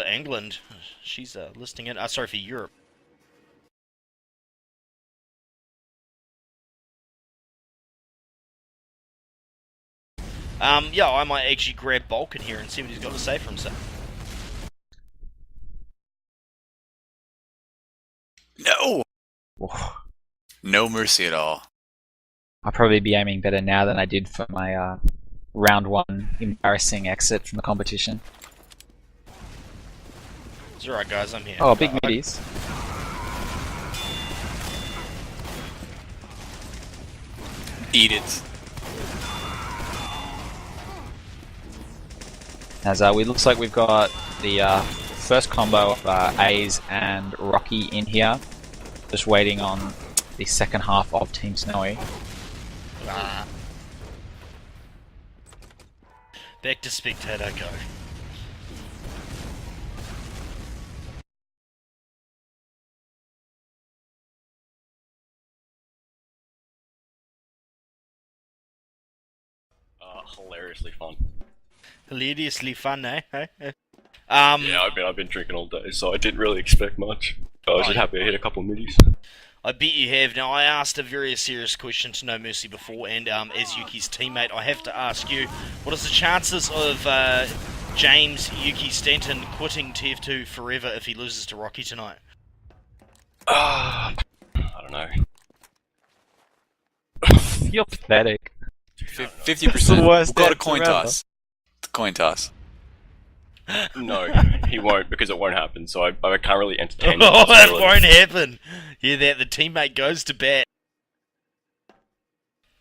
England. She's listing it. Sorry, for Europe. Yeah, I might actually grab Bulk in here and see what he's got to say for himself. No! Oof. No mercy at all. I'll probably be aiming better now than I did for my round 1 embarrassing exit from the competition. It's alright, guys, I'm here. Oh, big middies. Eat it. As we looks like we've got the first combo of A's and Rocky in here. Just waiting on the second half of Team Snowy. Back to spectator, go. Hilariously fun. Hilariously fun, eh? Yeah, I've been drinking all day, so I didn't really expect much. I was just happy I hit a couple of middies. I bet you have. Now, I asked a very serious question to No Mercy before, and as Yuki's teammate, I have to ask you, what is the chances of James Yuki Stanton quitting TF2 forever if he loses to Rocky tonight? I don't know. You're pathetic. 50%. The worst We'll go to answer coin ever. toss. Coin toss. No, he won't, because it won't happen, so I can't really entertain Oh, the that possibility. won't happen. Yeah, that the teammate goes to bat.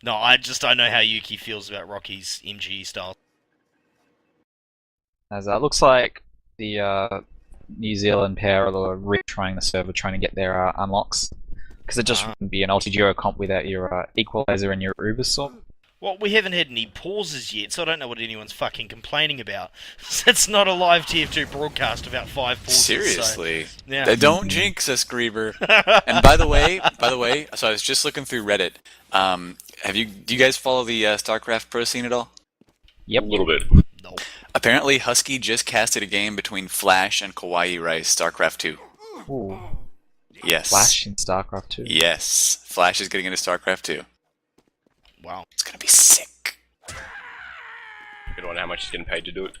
No, I know how Yuki feels about Rocky's MGE style. As it looks like the New Zealand pair are retrying the server, trying to get their unlocks. Because it just wouldn't be an Ultiduo comp without your Equalizer and your Uber swap. Well, we haven't had any pauses yet, so I don't know what anyone's fucking complaining about. It's not a live TF2 broadcast about 5 pauses. Seriously. So, yeah. Don't jinx us, Griever. And by the way, so I was just looking through Reddit. Do you guys follow the StarCraft Pro scene at all? Yep. A little bit. Nope. Apparently, Husky just casted a game between Flash and Kawaii Rice, StarCraft 2. Ooh. Yes. Flash in StarCraft 2. Yes. Flash is getting into StarCraft 2. Wow. It's gonna be sick. I don't know how much he's getting paid to do it.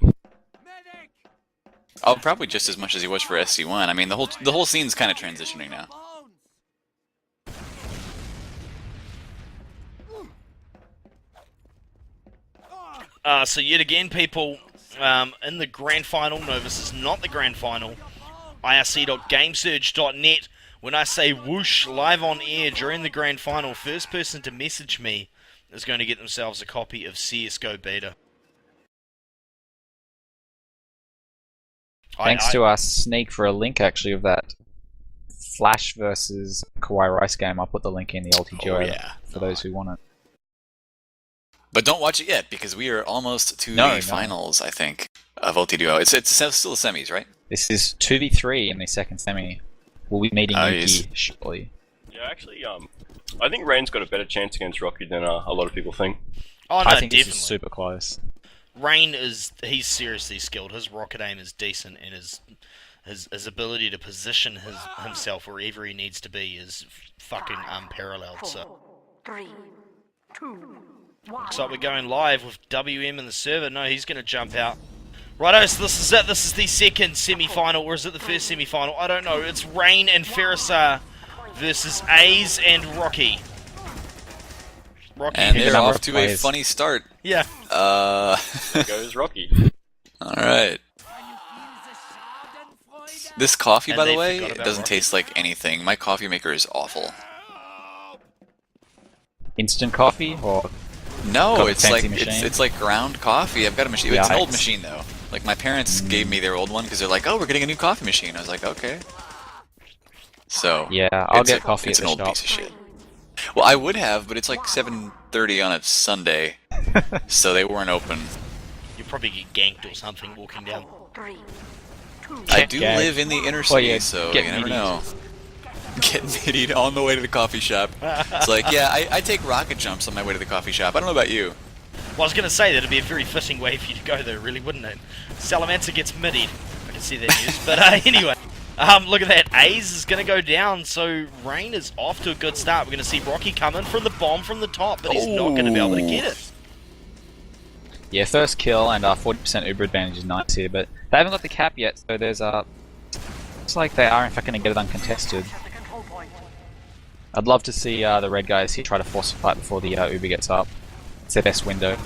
Oh, probably just as much as he was for SC1. I mean, the whole scene's kind of transitioning now. So yet again, people, in the grand final, no, this is not the grand final, irc.gamesurge.net, when I say whoosh live on air during the grand final, first person to message me is going to get themselves a copy of CSGO Beta. Thanks to our Sneak for a link, actually, of that Flash versus Kawaii Rice game. I'll put the link in the Ultiduo for those who want it. But don't watch it yet, because we are almost to No. the finals, I think, of Ultiduo. It's still the semis, right? This is 2v3 in the second semi. We'll be meeting Yuki shortly. Yeah, actually, I think Rain's got a better chance against Rocky than a lot of people think. Oh no, I think definitely. this is super close. Rain he's seriously skilled. His rocket aim is decent, and his ability to position himself wherever he needs to be is fucking unparalleled. So 4, 3, 2, 1. looks like we're going live with WM in the server. No, he's going to jump out. Righto, so this is it. This is the second semi-final, or is it the first semi-final? I don't know. It's Rain and Ferrisar versus A's and Rocky. Rocky And has- they're number off of to a players. funny start. yeah. There goes Rocky. Alright. This coffee, And by the they way, forgot it about doesn't Rocky. taste like anything. My coffee maker is awful. Instant coffee or No, Got a it's fancy like machine? it's like ground coffee. I've got a machine. It's an old Yikes. machine though. Like my parents gave me their old one because they're like, "Oh, we're getting a new coffee machine." I was like, "Okay." So yeah, I'll it's get coffee It's at an the old shop. piece of shit. Well, I would have, but it's like 7:30 on a Sunday, so they weren't open. You probably get ganked or something walking down. 3, 2, I do gag. live in the inner city, yeah, so get you never middied. know. Get middied on the way to the coffee shop. It's like, yeah, I take rocket jumps on my way to the coffee shop. I don't know about you. Well, I was going to say that'd be a very fitting way for you to go there, really, wouldn't it? Salamanca gets middied. I can see that news. But anyway, look at that. A's is going to go down, so Rain is off to a good start. We're going to see Rocky come in from the bomb from the top, but he's not going to be able to get it. Yeah, first kill and 40% Uber advantage is nice here, but they haven't got the cap yet, so there's looks like they are in fact going to get it uncontested. at the control point. I'd love to see the red guys here try to force a fight before the Uber gets up. It's their best window.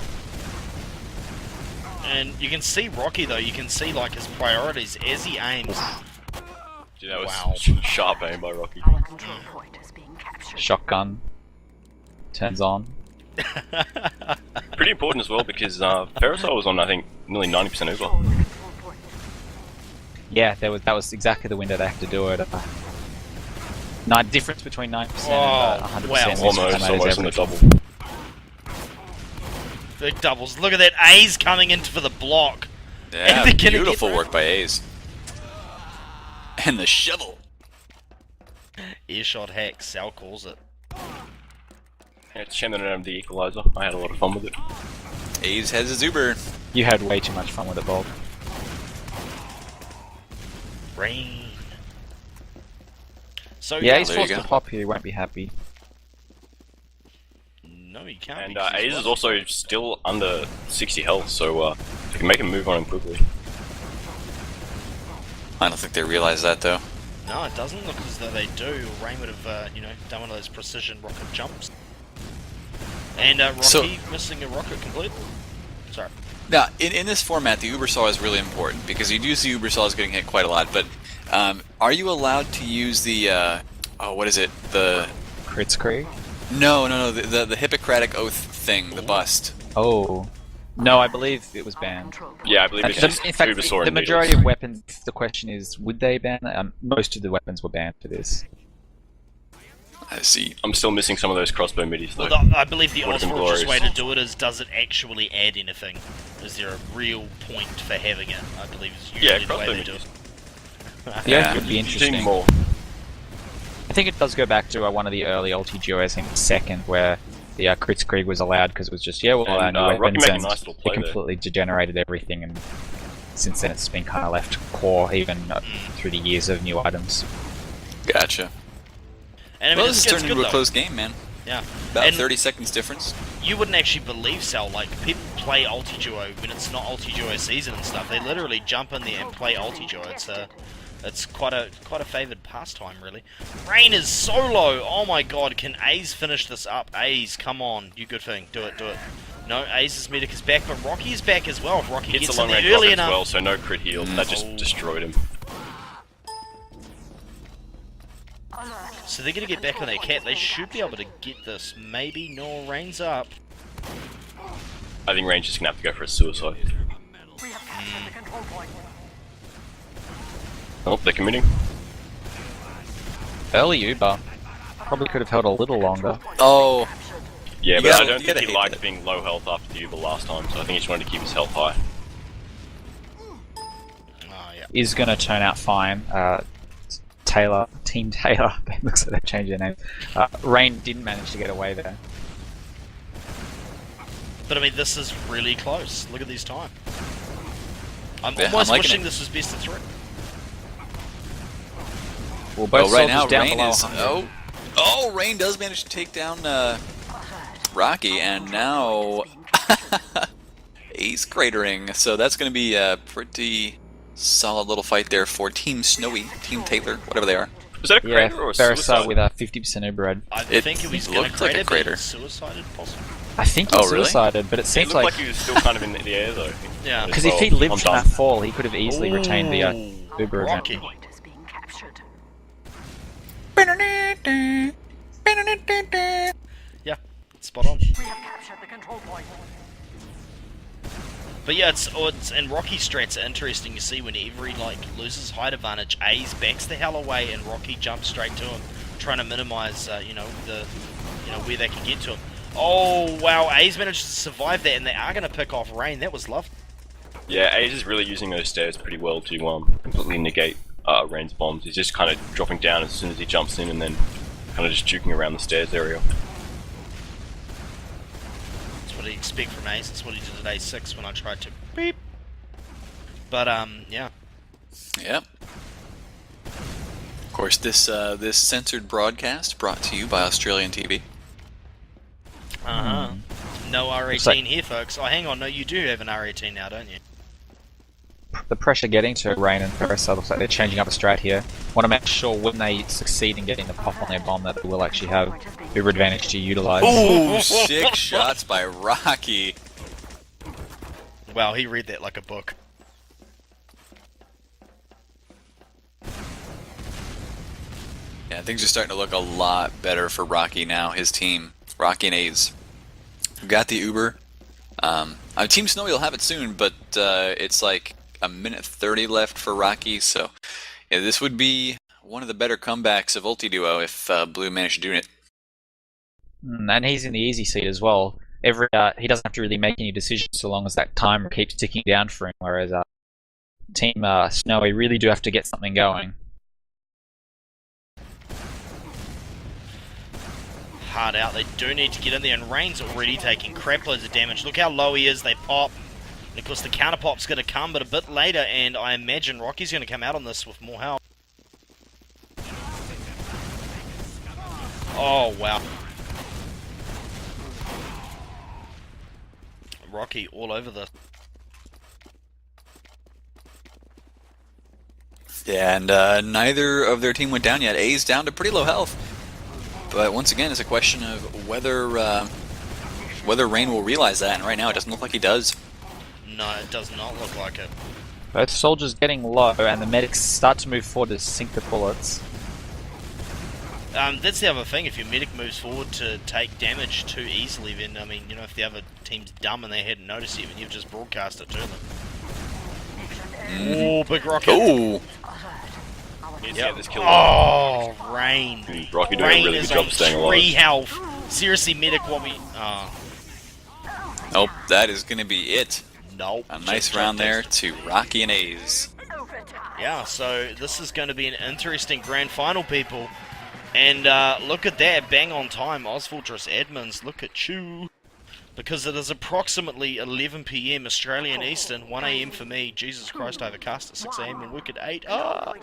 And you can see Rocky, though. You can see, like, his priorities as he aims. Dude, that was Wow. sharp aim by Rocky. Our control point is being captured. Shotgun turns on. Pretty important as well because Ferrisol was on, I think, nearly 90% over. Control the control point. Yeah, that was exactly the window they have to do it. Difference between 9% Oh, and 100% wow. is Almost matters in the everything. double. Big doubles. Look at that. A's coming in for the block. Yeah, And they're gonna beautiful get work by A's. And the shovel. Earshot hack. Sal calls it. It's a shame they don't have the equalizer. I had a lot of fun with it. A's has his Uber. You had way too much fun with it, Bob. Rain. So Yeah, he's there you forced to go. pop here, he won't be happy. No, you can't. And because he's A's is lost. also still under 60 health, so they can make him move on him quickly. I don't think they realize that though. No, it doesn't look as though they do. Rain would have, done one of those precision rocket jumps. And Rocky So- missing a rocket completely. Sorry. Now, in this format, the Uber Saw is really important because you do see Uber Saws getting hit quite a lot. But are you allowed to use the what is it? The Crits Krieg? no, the Hippocratic Oath thing, the bust. Oh. No, I believe it was banned. Control point. Yeah, I believe it's just In fact, Ubersaur the and majority needles. of weapons, the question is, would they ban it? Most of the weapons were banned for this. I see. I'm still missing some of those crossbow middies though. Well, I believe the Would've been Oswald's way glorious. to do it is, does it actually add anything? Is there a real point for having it? I believe is Yeah, usually the way crossbow they do middies. it. Yeah, it would be Seeing interesting. more. I think it does go back to one of the early Ultiduo, I think second, where the Crits Krieg was allowed because it was just, yeah, we'll allow And, new Rocky weapons, made a and nice little it play there. completely degenerated everything, and since then it's been kind of left core, even through the years of new items. Gotcha. And I mean, Well, it's, this is it's turning good into a though. close game, man. Yeah. About And 30 seconds difference. you wouldn't actually believe, Sal, like, people play Ultiduo when it's not Ultiduo season and stuff. They literally jump in there and play Ultiduo. It's quite a favoured pastime, really. Rain is so low. Oh my god, can A's finish this up? A's, come on, you good thing. Do it. No, A's medic is back, but Rocky is back as well. If Rocky Hits gets a in long there range early rocket as enough. well, so no crit heal. That just Oh. destroyed him. So they're gonna get back on their cat. They should be able to get this. Maybe. No, Rain's up. I think Range is gonna have to go for a suicide. We have captured the control point. Oh, they're committing. Early Uber probably could have held a little longer. Oh, Yeah, You but gotta- I don't you think gotta he hate liked that. being low health after the Uber last time, so I think he just wanted to keep his health high. Oh yeah. Is going to turn out fine. Taylor, Team Taylor, it looks like they changed their name. Rain didn't manage to get away there. But I mean, this is really close. Look at this time. I'm Yeah, I'm almost liking wishing it. this was best of 3. Well, both well, right soldiers now down Rain below is. 100. Oh, Rain does manage to take down Rocky, and now Ace cratering. So that's going to be a pretty solid little fight there for Team Snowy, Team Taylor, whatever they are. Was that a Yeah, crater or a Ferris suicide? with a 50% Uber red. I It think he was going looked to like a crater, crater. but suicided, possibly. I think he Oh, really? suicided, but it It seems looked like... like he was still kind of in the air though. Yeah. Because if he lived I'm from done. that fall, he could have easily retained the Uber event. Rocky. Point is being captured. Yeah, spot on. We have captured the control point. But yeah, it's and Rocky strats are interesting. You see, whenever he loses height advantage, A's backs the hell away, and Rocky jumps straight to him, trying to minimize, where they can get to him. Oh wow, A's managed to survive that, and they are going to pick off Rain. That was lovely. Yeah, Ace is really using those stairs pretty well to completely negate Rain's bombs. He's just kind of dropping down as soon as he jumps in and then kind of just juking around the stairs area. That's what you expect from Ace. That's what he did at A6 when I tried to beep. But yeah. Yep. Of course, this censored broadcast brought to you by Australian TV. No R18 Looks like- here, folks. Oh, hang on. No, you do have an R18 now, don't you? The pressure getting to Rain and Ferris looks like they're changing up a strat here. Want to make sure when they succeed in getting the pop on their bomb that they will actually have Uber advantage to utilize. Ooh, 6 shots by Rocky. Wow, he read that like a book. Yeah, things are starting to look a lot better for Rocky now. His team, Rocky and A's, got the Uber. Team Snowy will have it soon, but it's like a minute 30 left for Rocky. So yeah, this would be one of the better comebacks of Ultiduo if Blue managed to do it. And he's in the easy seat as well. He doesn't have to really make any decisions so long as that timer keeps ticking down for him. Whereas Team Snowy really do have to get something going. hard out. They do need to get in there, and Rain's already taking crap loads of damage. Look how low he is. They pop. And of course, the counter pop's going to come, but a bit later, and I imagine Rocky's going to come out on this with more health. Oh, wow. Rocky all over this. Yeah, and neither of their team went down yet. A's down to pretty low health. But once again, it's a question of whether Rain will realize that, and right now it doesn't look like he does. No, it does not look like it. Both soldiers getting low, and the medics start to move forward to sink the bullets. That's the other thing. If your medic moves forward to take damage too easily, then, I mean, you know, if the other team's dumb and they hadn't noticed it, and you've just broadcast it to them. Oh, big rocket. Oh! Need to get this kill. Oh, Rain. Rocky doing Rain a really is good job on staying 3 alive. health. Seriously, medic, what we... Nope, that is going to be it. Nope. A nice round there to Rocky and A's. Yeah, so this is going to be an interesting grand final, people. And look at that, bang on time, Ozfortress admins, look at you. Because it is approximately 11 PM Australian Eastern, 1 AM for me. Jesus Christ, I have a cast at 6 AM and work at 8. Ah!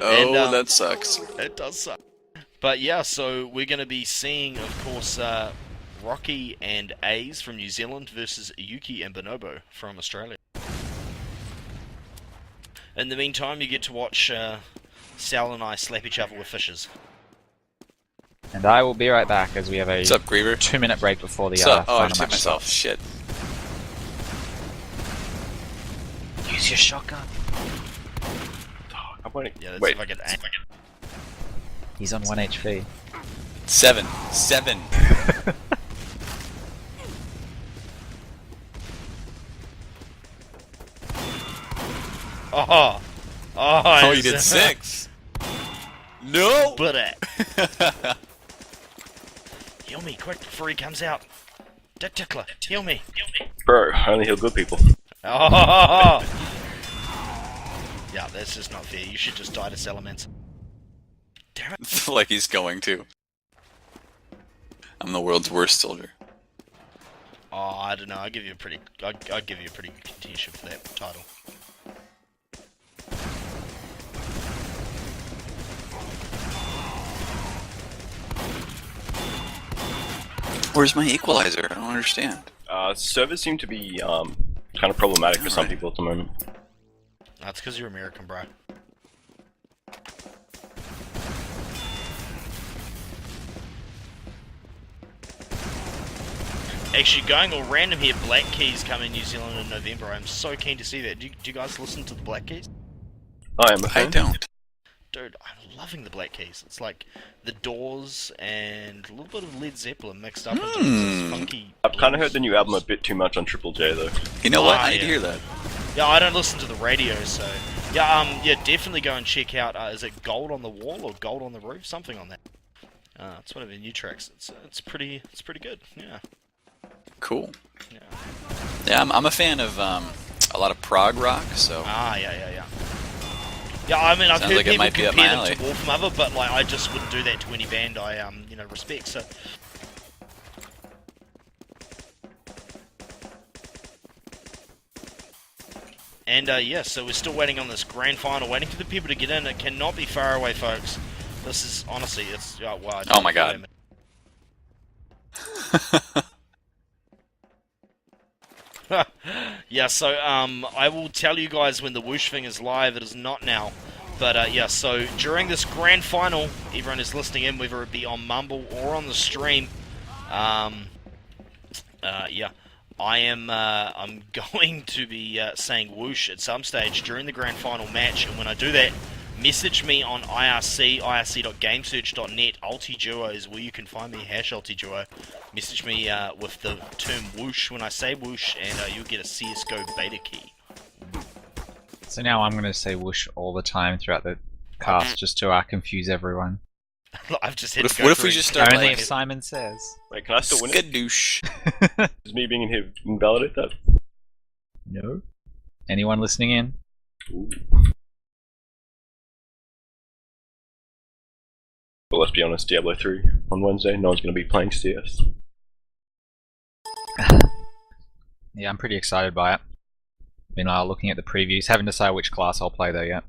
Oh, And, that sucks. It does suck. But yeah, so we're going to be seeing, of course, Rocky and A's from New Zealand versus Yuki and Bonobo from Australia. In the meantime, you get to watch Sal and I slap each other with fishes. And I will be right back as we have a What's up, Griever? 2-minute break before the What's up? Oh, I final just hit match myself. starts. Shit. Use your shotgun. I'm waiting. Yeah, let's Wait. see if I can aim. He's on 1 HP. 7. Oh, Oh, you it's- did 6. No! But heal me quick before he comes out. Dick Tickler, heal me. Bro, I only heal good people. Oh, yeah, that's just not fair. You should just die to Salamence. Damn it. Like he's going to. I'm the world's worst soldier. Oh, I don't know. I'd give you a pretty good contention for that title. Where's my equalizer? I don't understand. Servers seem to be kind of problematic for some Alright. people at the moment. That's because you're American, bro. Actually, going all random here, Black Keys come in New Zealand in November. I'm so keen to see that. Do you guys listen to the Black Keys? I am a I fan. don't. Dude, I'm loving the Black Keys. It's like the Doors and a little bit of Led Zeppelin mixed up into this funky. I've kind of blues. heard the new album a bit too much on Triple J though. You know what? Ah, I need to yeah. hear that. Yeah, I don't listen to the radio, so yeah, definitely go and check out. Is it Gold on the Wall or Gold on the Roof? Something on that. It's one of their new tracks. It's pretty good. Yeah. Cool. Yeah. Yeah, I'm a fan of a lot of prog rock, so Yeah. Yeah, I mean, I've Sounds heard like it people might be up compare my them to Wolf Mother, but like, I just wouldn't do that to any band I respect. So. And yeah, so we're still waiting on this grand final, waiting for the people to get in. It cannot be far away, folks. This is honestly, it's wow. Oh my God. Yeah, so I will tell you guys when the whoosh thing is live. It is not now, but yeah. So during this grand final, everyone is listening in, whether it be on Mumble or on the stream. Yeah, I'm going to be saying whoosh at some stage during the grand final match, and when I do that, message me on irc.gamesearch.net. Ultiduo is where you can find me. #Ultiduo. Message me with the term whoosh when I say whoosh, and you'll get a CS:GO beta key. So now I'm going to say whoosh all the time throughout the cast just to confuse everyone. I've just had What to if- go what if through we just and- start Only like- if Simon says. Wait, can I still win it? skadoosh. Does me being in here invalidate that? No. Anyone listening in? Ooh. But let's be honest, Diablo 3 on Wednesday, no one's going to be playing CS. Yeah, I'm pretty excited by it. Been looking at the previews, haven't decided which class I'll play though yet.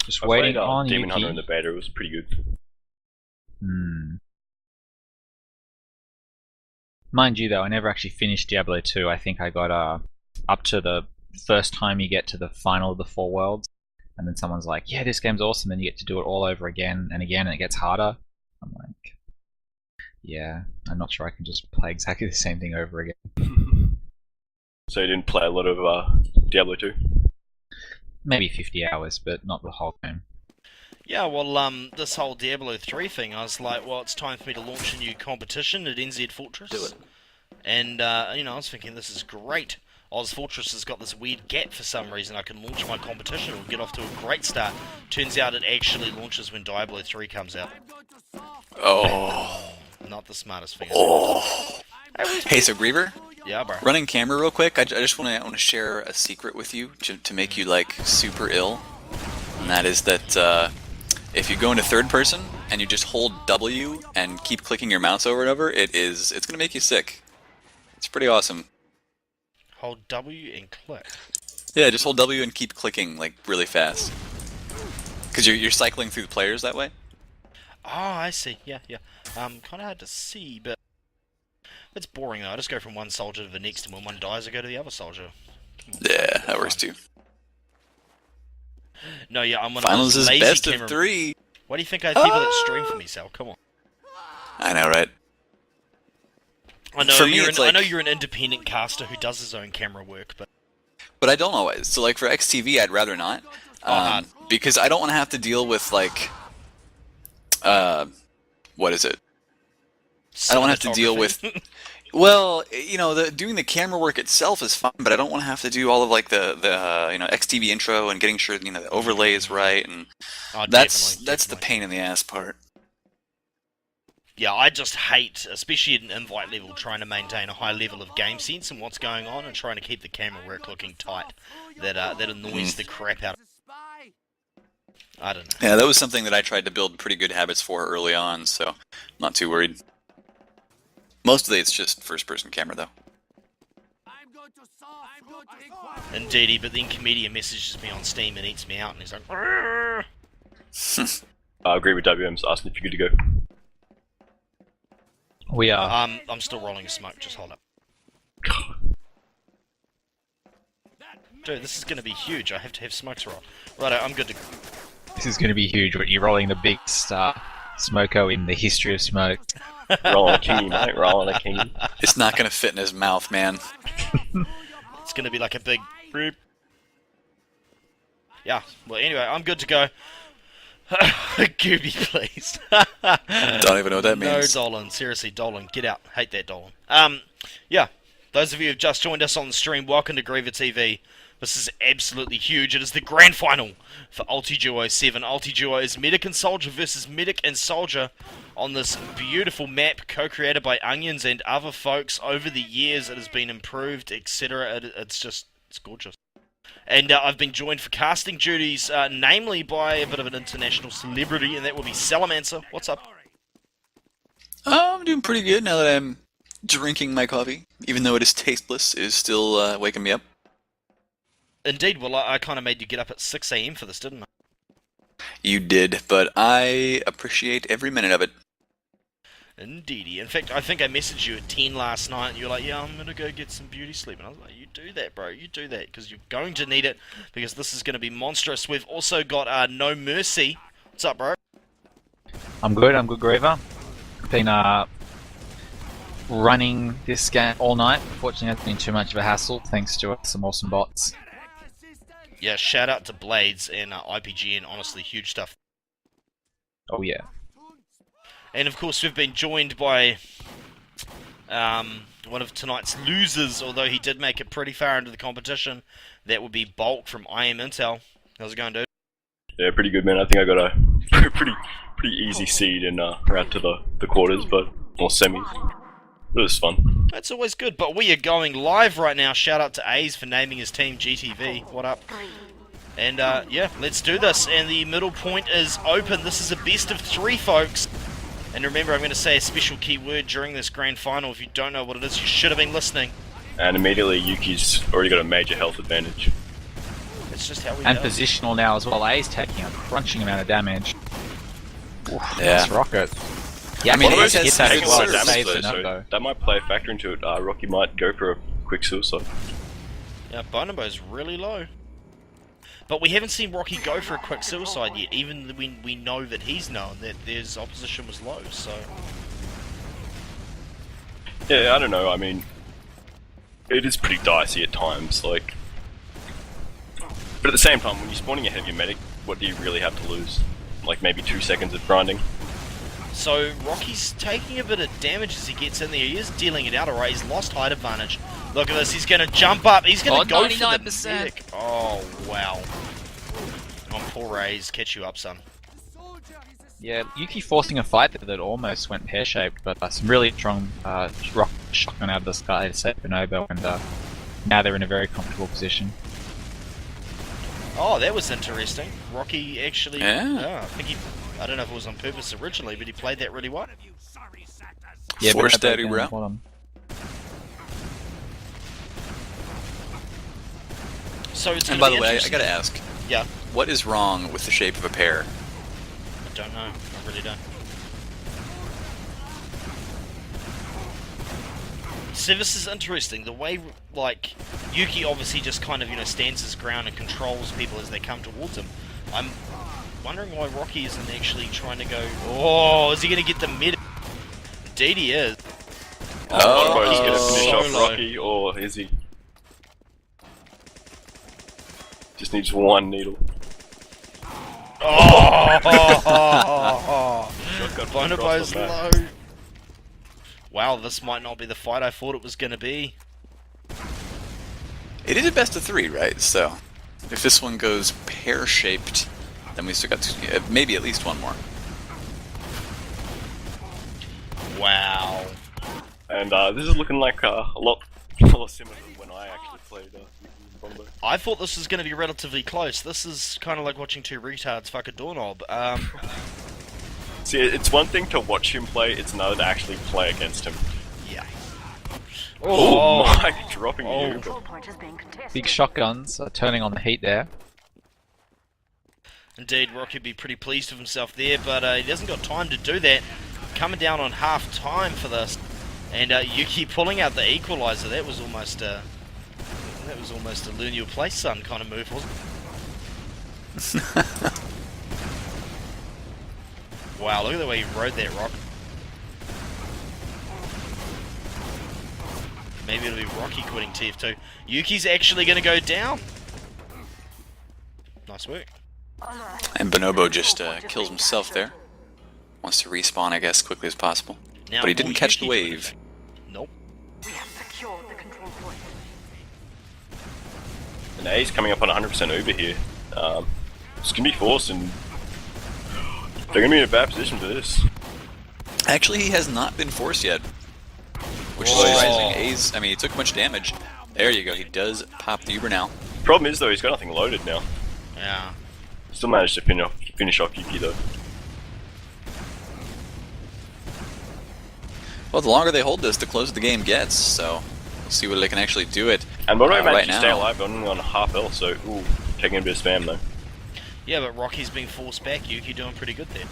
Just I waiting played, on Demon Yuki. Hunter in the beta, it was pretty good. Mind you though, I never actually finished Diablo 2. I think I got up to the first time you get to the final of the 4 worlds, and then someone's like, yeah, this game's awesome, and you get to do it all over again and again, and it gets harder. I'm like, yeah, I'm not sure I can just play exactly the same thing over again. So you didn't play a lot of Diablo 2? Maybe 50 hours, but not the whole game. Yeah, well, this whole Diablo 3 thing, I was like, well, it's time for me to launch a new competition at NZ Fortress. Do it. And, you know, I was thinking, this is great. Oz Fortress has got this weird gap for some reason. I can launch my competition and get off to a great start. Turns out it actually launches when Diablo 3 comes out. Oh. Not the smartest thing. Oh. Hey, so Griever, Yeah, bro. running camera real quick. I just want to share a secret with you to make you like super ill, and that is that if you go into third person and you just hold W and keep clicking your mouse over and over, it's gonna make you sick. It's pretty awesome. Hold W and click. Yeah, just hold W and keep clicking like really fast, because you're cycling through the players that way. Oh, I see. Yeah, yeah. Kind of hard to see, but it's boring though. I just go from one soldier to the next, and when one dies, I go to the other soldier. Yeah, that works too. No, yeah, I'm one Finals of is those lazy best camera... of 3. Why do you think I have people that stream for me, Sal? Come on. I know, right? I know For me, you're it's I like- know you're an independent caster who does his own camera work, but I don't always. So like for XTV, I'd rather not, because I don't want to have to deal with like, what is it? I don't want to have to deal with. Well, you know, doing the camera work itself is fun, but I don't want to have to do all of like the XTV intro and getting sure the overlay is right, and Oh, that's definitely, the definitely. pain in the ass part. Yeah, I just hate, especially at an invite level, trying to maintain a high level of game sense and what's going on, and trying to keep the camera work looking tight. That annoys the crap out of. I don't know. Yeah, that was something that I tried to build pretty good habits for early on, so I'm not too worried. Mostly it's just first-person camera, though. Indeedy, but then Comedian messages me on Steam and eats me out, and he's like, "Arrgh." GreaverTV asking if you're good to go. We are. I'm still rolling a smoke, just hold up. Dude, this is gonna be huge, I have to have smokes roll. Righto, I'm good to go. This is going to be huge. But you're rolling the biggest smoko in the history of smoke. Rolling a kingy, mate. Rolling a kingy. It's not going to fit in his mouth, man. It's gonna be like a big... Boop. Yeah, well anyway, I'm good to go. Gooby, please. Don't even know what that No, means. Dolan. Seriously, Dolan. Get out. Hate that Dolan. Yeah. Those of you who've just joined us on the stream, welcome to GreaverTV. This is absolutely huge. It is the grand final for Ultiduo 7. Ultiduo is Medic and Soldier versus Medic and Soldier on this beautiful map co-created by Onions and other folks. Over the years, it has been improved, etc. It's gorgeous. And I've been joined for casting duties, namely by a bit of an international celebrity, and that will be Salamancer. What's up? I'm doing pretty good now that I'm drinking my coffee. Even though it is tasteless, it is still waking me up. Indeed, well, I kind of made you get up at 6 AM for this, didn't I? You did, but I appreciate every minute of it. Indeedy. In fact, I think I messaged you at 10 last night, and you're like, yeah, I'm going to go get some beauty sleep. And I was like, you do that, bro. You do that, because you're going to need it, because this is going to be monstrous. We've also got No Mercy. What's up, bro? I'm good, Graver. Been running this game all night. Fortunately, it's been too much of a hassle, thanks to some awesome bots. Yeah, shout out to Blades and IPG, and honestly, huge stuff. Oh yeah. And of course, we've been joined by one of tonight's losers, although he did make it pretty far into the competition. That would be Bulk from I Am Intel. How's it going, dude? Yeah, pretty good, man. I think I got a pretty easy seed in round to the quarters, or semis. It was fun. That's always good, but we are going live right now. Shout out to A's for naming his team GTV. What up? And yeah, let's do this. And the middle point is open. This is a best of 3, folks. And remember, I'm going to say a special keyword during this grand final. If you don't know what it is, you should have been listening. And immediately Yuki's already got a major health advantage. It's just how we And go. positional now as well. A's taking a crunching amount of damage. Oof, Yeah. nice rocket. Yeah, I mean, Bonobo's Ace has that taking as a lot well. of damage Saves though, the so no-go. that might play a factor into it. Rocky might go for a quick suicide. Yeah, Bonobo's really low. But we haven't seen Rocky go for a quick suicide yet, even when we know that he's known that his opposition was low, so... Yeah, I don't know, I mean... It is pretty dicey at times, like... But at the same time, when you're spawning ahead of your medic, what do you really have to lose? Like maybe 2 seconds of grinding? So Rocky's taking a bit of damage as he gets in there. He is dealing it out, alright. He's lost height advantage. Look at this. He's going to jump up. He's going to go for the 99%. medic. Oh, wow. On poor Rays. Catch you up, son. Yeah, Yuki forcing a fight that almost went pear-shaped, but some really strong rock shotgun out of the sky to save Bonobo, and now they're in a very comfortable position. Oh, that was interesting. Rocky actually... Yeah. I think he... I don't know if it was on purpose originally, but he played that really well. Yeah, Forced Bonobo that down Uber the out. bottom. So it's And gonna by be the way, I interesting. gotta ask, Yeah. what is wrong with the shape of a pear? I don't know. I really don't. So this is interesting. The way, like, Yuki obviously just kind of, stands his ground and controls people as they come towards him. I'm wondering why Rocky isn't actually trying to go... Oh, is he going to get the mid? Indeed he is. Bonobo's gonna finish so off low. Rocky, or is he? Just needs one needle. Oh! Shotgun Bonobo's across the low. back. Wow, this might not be the fight I thought it was going to be. It is a best of 3, right? So, if this one goes pear-shaped, then we still got maybe at least one more. Wow. And this is looking like a lot similar to when I actually played Bonobo. I thought this was going to be relatively close. This is kind of like watching two retards fuck a doorknob. See, it's one thing to watch him play, it's another to actually play against him. Yeah. Oh my, dropping Oh. you. Control point is being contested. Big shotguns turning on the heat there. Indeed, Rocky would be pretty pleased with himself there, but he hasn't got time to do that. Coming down on half time for this, and Yuki pulling out the equalizer. That was almost a learn your place, son kind of move, wasn't it? Wow, look at the way he rode that rock. Maybe it'll be Rocky quitting TF2. Yuki's actually going to go down. Nice work. And Bonobo just kills himself there. Wants to respawn, I guess, quickly as possible. Now, But he didn't will catch the Yuki do wave. anything? Nope. We have secured the control point. And A's coming up on 100% Uber here. It's gonna be forced, and they're gonna be in a bad position for this. Actually, he has not been forced yet. Which is Whoa. surprising. A's, I mean, he took much damage. There you go, he does pop the Uber now. Problem is though, he's got nothing loaded now. Yeah. Still managed to finish off Yuki though. Well, the longer they hold this, the closer the game gets, so we'll see whether they can actually do it. And Bonobo managed right to now. stay alive only on half health, so ooh, taking a bit of spam though. Yeah, but Rocky's being forced back. Yuki doing pretty good there.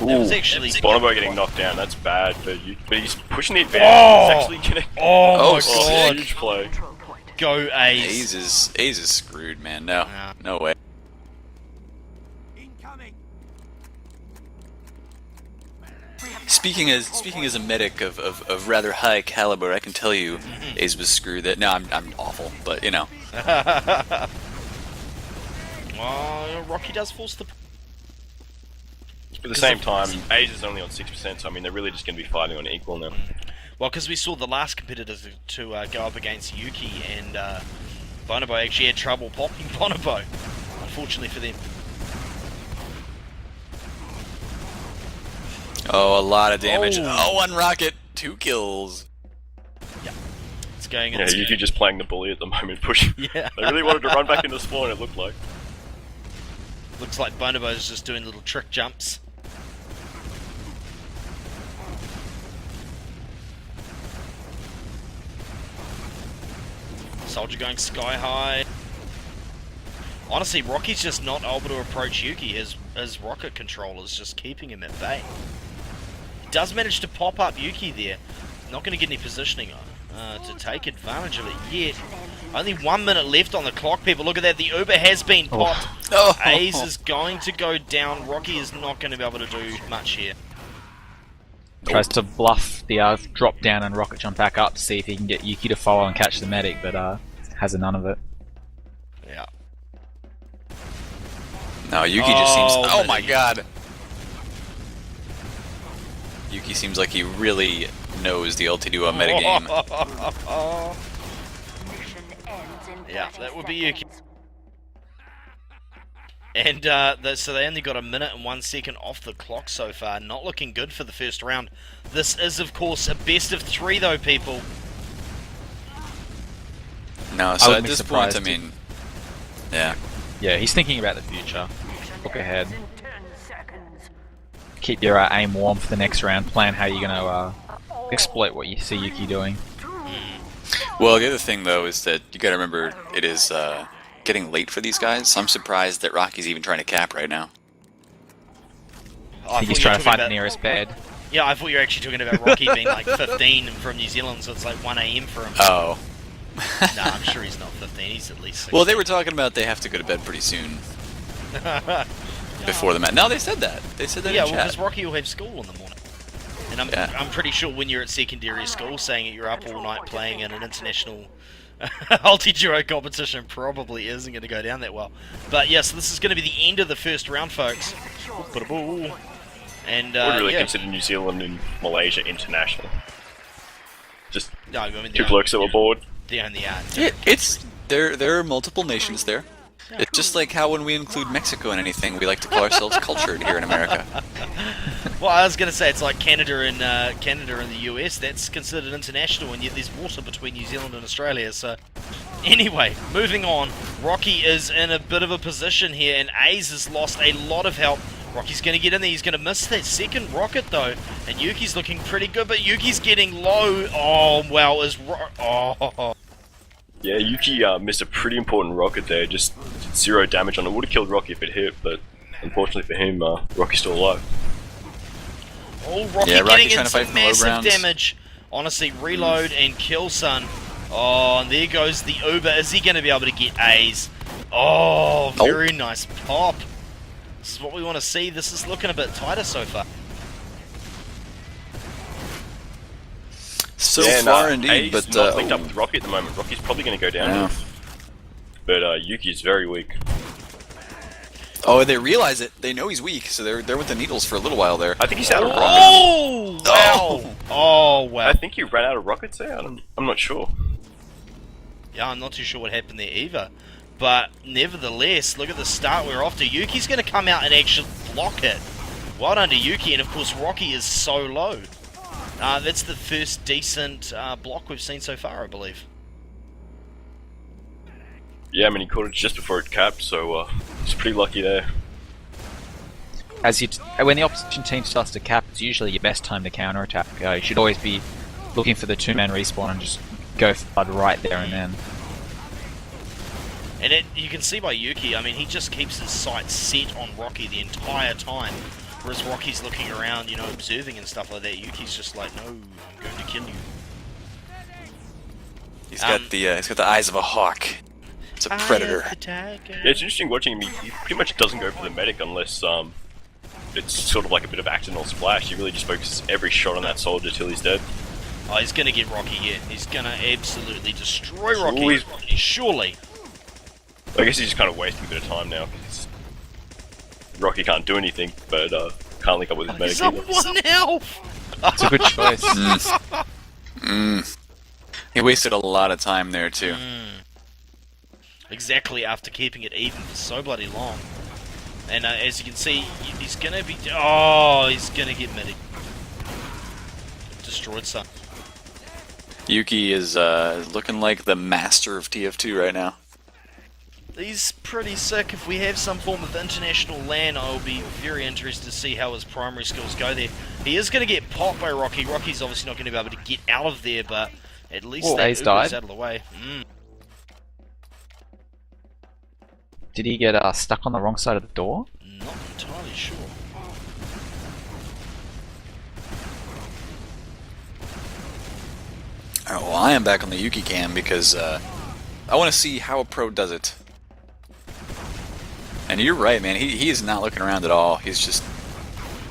That was actually... Bonobo getting knocked down, that's bad for Yuki. But he's pushing the advantage, Oh! he's actually getting... Oh, my Oh, god. Huge play. Control point. Go A's. A's is screwed, man. No, Yeah. no way. Speaking as a medic of rather high caliber, I can tell you, A's was screwed. That no, I'm awful, but you know. Well, Rocky does force the... At the same time, A's is only on 6%, so I mean they're really just going to be fighting on equal now. Well, because we saw the last competitors to go up against Yuki, and Bonobo actually had trouble popping Bonobo, unfortunately for them. Oh, a lot of damage. Oh. Oh, one rocket, 2 kills. It's It's going Yeah, in. Yuki just playing the bully at the moment, pushing. Yeah. They really wanted to run back into spawn, it looked like. Looks like Bonobo's just doing little trick jumps. Soldier going sky high. Honestly, Rocky's just not able to approach Yuki. His rocket control is just keeping him at bay. He does manage to pop up Yuki there. Not going to get any positioning to take advantage of it yet. Only 1 minute left on the clock, people. Look at that. The Uber has been popped. Oh. Aze is going to go down. Rocky is not going to be able to do much here. Tries to bluff the drop down and rocket jump back up to see if he can get Yuki to follow and catch the medic, but has none of it. Yeah. No, Yuki just seems. Oh my medic. god. Yuki seems like he really knows the Ultiduo metagame. Mission ends in Yeah, 30 that would be Yuki. seconds. And so they only got 1 minute and 1 second off the clock so far. Not looking good for the first round. This is, of course, a best of 3, though, people. No, so wouldn't at be this point, I surprised mean, yeah. Yeah, he's thinking about the future. Look ahead. In 10 seconds. Keep your aim warm for the next round. Plan how you're going to exploit what you see Yuki doing. Well, the other thing though is that you got to remember it is getting late for these guys. I'm surprised that Rocky's even trying to cap right now. I I think he's thought you were trying to find talking the nearest bed. Yeah, I thought you were actually talking about Rocky being like 15 from New Zealand, so it's like 1 AM for him. Oh. No, I'm sure he's not 15. He's at least 16. Well, they were talking about they have to go to bed pretty soon before the match. No, they said that. They said that Yeah, in well, because chat. Rocky will have school in the morning. And I'm pretty sure when you're at secondary school, saying that you're up all night playing in an international Ultiduo competition probably isn't going to go down that well. But yes, this is going to be the end of the first round, folks. And I would really yeah, consider New Zealand and Malaysia international. Just no, I mean, two blokes that were bored. They only are. Yeah, there are multiple nations there. It's just like how when we include Mexico in anything, we like to call ourselves cultured here in America. Well, I was going to say it's like Canada and the US. That's considered international, and yet there's water between New Zealand and Australia. So, anyway, moving on. Rocky is in a bit of a position here, and Aze has lost a lot of help. Rocky's going to get in there. He's going to miss that second rocket though, and Yuki's looking pretty good, but Yuki's getting low. Oh well, Yeah, Yuki missed a pretty important rocket there. Just 0 damage on it. Would have killed Rocky if it hit, but unfortunately for him, Rocky's still alive. Oh, Rocky Yeah, Rocky's getting trying in to fight some from low massive grounds. damage. Honestly, reload and kill, son. Oh, and there goes the Uber. Is he going to be able to get A's? Oh, very nice pop. This is what we want to see. This is looking a bit tighter so far. So Yeah, far nah, indeed, A's but not linked up with Rocky at the moment. Rocky's probably going to go down. Yeah. But Yuki's very weak. oh, they realize it. They know he's weak, so they're with the needles for a little while there. I think he's out of rockets. Oh, wow. Oh, wow. I think he ran out of rockets there. I'm not sure. Yeah, I'm not too sure what happened there either. But nevertheless, look at the start we're off to. Yuki's going to come out and actually block it. Well done to Yuki, and of course Rocky is so low. That's the first decent block we've seen so far, I believe. Yeah, I mean, he caught it just before it capped, so he's pretty lucky there. When the opposition team starts to cap, it's usually your best time to counter-attack. You should always be looking for the 2-man respawn and just go flood right there and then. And you can see by Yuki, I mean, he just keeps his sights set on Rocky the entire time. Whereas Rocky's looking around, you know, observing and stuff like that. Yuki's just like, no, I'm going to kill you. He's got the eyes of a hawk. It's a predator. Yeah, it's interesting watching him. He pretty much doesn't go for the medic unless it's sort of like a bit of accidental splash. He really just focuses every shot on that soldier till he's dead. Oh, he's going to get Rocky here. He's going to absolutely destroy Rocky. Always- Surely. I guess he's just kind of wasting a bit of time now. Rocky can't do anything, but can't link up with his medic He's up either. 1 health! It's a good choice. He wasted a lot of time there too. Exactly, after keeping it even for so bloody long. And as you can see, he's going to be... Oh, he's going to get medic. Destroyed, son. Yuki is looking like the master of TF2 right now. He's pretty sick. If we have some form of international LAN, I'll be very interested to see how his primary skills go there. He is going to get popped by Rocky. Rocky's obviously not going to be able to get out of there, but at least Whoa, that Ace Uber's died. out of the way. Did he get stuck on the wrong side of the door? Not entirely sure. Alright, well, I am back on the Yuki cam because I want to see how a pro does it. And you're right, man. He is not looking around at all. He's just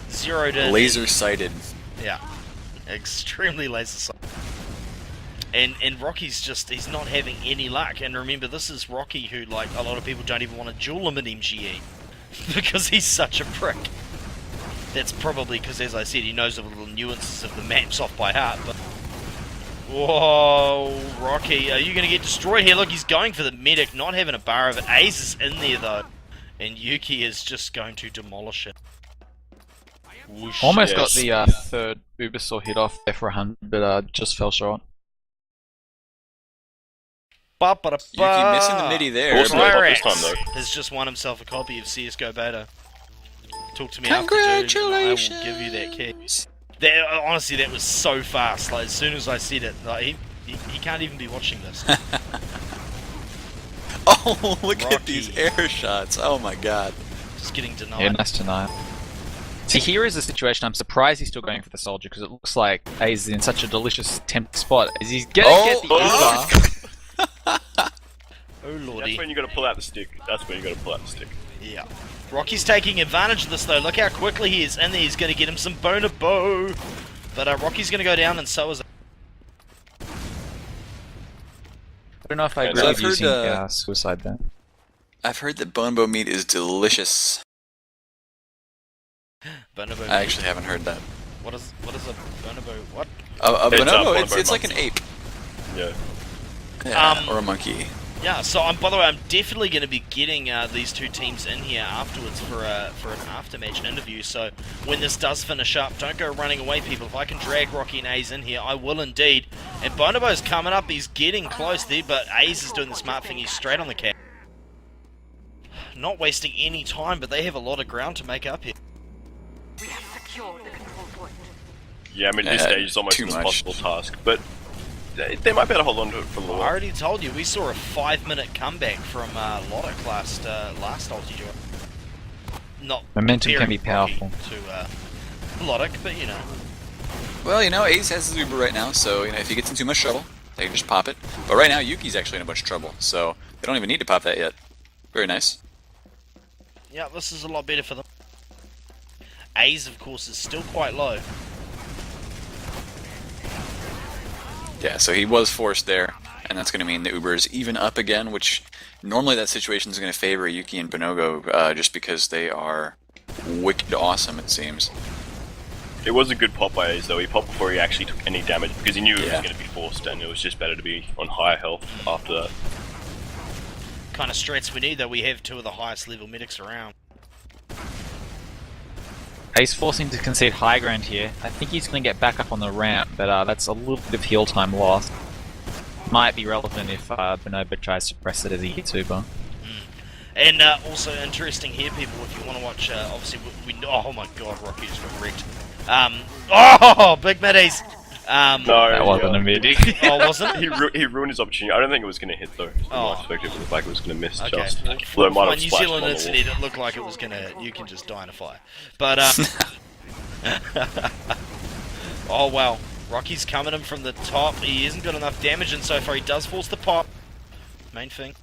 Zeroed in. laser sighted. Yeah. Extremely laser sighted. And Rocky's just, he's not having any luck. And remember, this is Rocky who, like, a lot of people don't even want to duel him in MGE. Because he's such a prick. That's probably because, as I said, he knows the little nuances of the maps off by heart, but... Whoa, Rocky, are you going to get destroyed here? Look, he's going for the medic, not having a bar of it. Ace is in there, though. And Yuki is just going to demolish it. Whoosh. Almost got Yes. the third Ubersaw hit off there for 100, but just fell short. Yuki missing the midi there. Awesome. but- This time, though. Has just won himself a copy of CSGO Beta. Talk to me after, dude, and I will give you that key. That, honestly, that was so fast. Like, as soon as I said it, like, he can't even be watching this. Oh, look at Rocky. these air shots. Oh my god. Just getting denied. Yeah, nice tonight. See, here is the situation. I'm surprised he's still going for the soldier because it looks like Ace is in such a delicious temp spot. Is he's gonna get the Uber? Oh That's lordy. when you got to pull out the stick. That's when you got to pull out the stick. Yeah. Rocky's taking advantage of this though. Look how quickly he is in there. He's going to get him some boner bow. But Rocky's going to go down and so is... I don't know if I Yeah, agree so with I've heard, using suicide there. I've heard that bonebo meat is delicious. Bonobo. I actually haven't heard that. What is a bonobo? What? A It's a bonobo? It's bonobo like an monkey. ape. Yeah. Yeah, or a monkey. Yeah, so by the way, I'm definitely going to be getting these two teams in here afterwards for an after-match interview. So when this does finish up, don't go running away, people. If I can drag Rocky and Aze in here, I will indeed. And Bonobo's coming up. He's getting close there, but Aze is doing the smart thing. He's straight on the cap. Not wasting any time, but they have a lot of ground to make up here. We have secured the control point. Yeah, I mean, this stage is almost too an much. impossible task, but they might be able to hold on to it for a little I while. already told you, we saw a 5-minute comeback from Loddock last Ultiduo. Not Momentum can be comparing Rocky powerful. to Loddock, but you know. Well, you know, Ace has his Uber right now, so you know if he gets in too much trouble, they can just pop it. But right now, Yuki's actually in a bunch of trouble, so they don't even need to pop that yet. Very nice. Yeah, this is a lot better for them. A's, of course, is still quite low. Yeah, so he was forced there, and that's going to mean the Uber is even up again, which normally that situation is going to favor Yuki and Bonogo just because they are wicked awesome, it seems. It was a good pop by Ace, though. He popped before he actually took any damage because he knew it was Yeah. going to be forced, and it was just better to be on higher health after that. Kind of strats we need, though. We have two of the highest level medics around. Ace forcing to concede high ground here. I think he's going to get back up on the ramp, but that's a little bit of heal time lost. Might be relevant if Bonobo tries to press it as he hits Uber. And also interesting here, people, if you want to watch, obviously, oh my god, Rocky just got wrecked. Oh, big middies! No, That wasn't a midi. Oh, wasn't He, it? he ruined his opportunity. I don't think it was going to hit, though. From Oh. my perspective, it looked like it was going to miss Okay. just. Well, Although it might my have New splashed Zealand on the incident, wall. it looked like it was gonna. You can just die in a fire. But oh wow, Rocky's coming in from the top. He hasn't got enough damage, and so far he does force the pop. Main thing.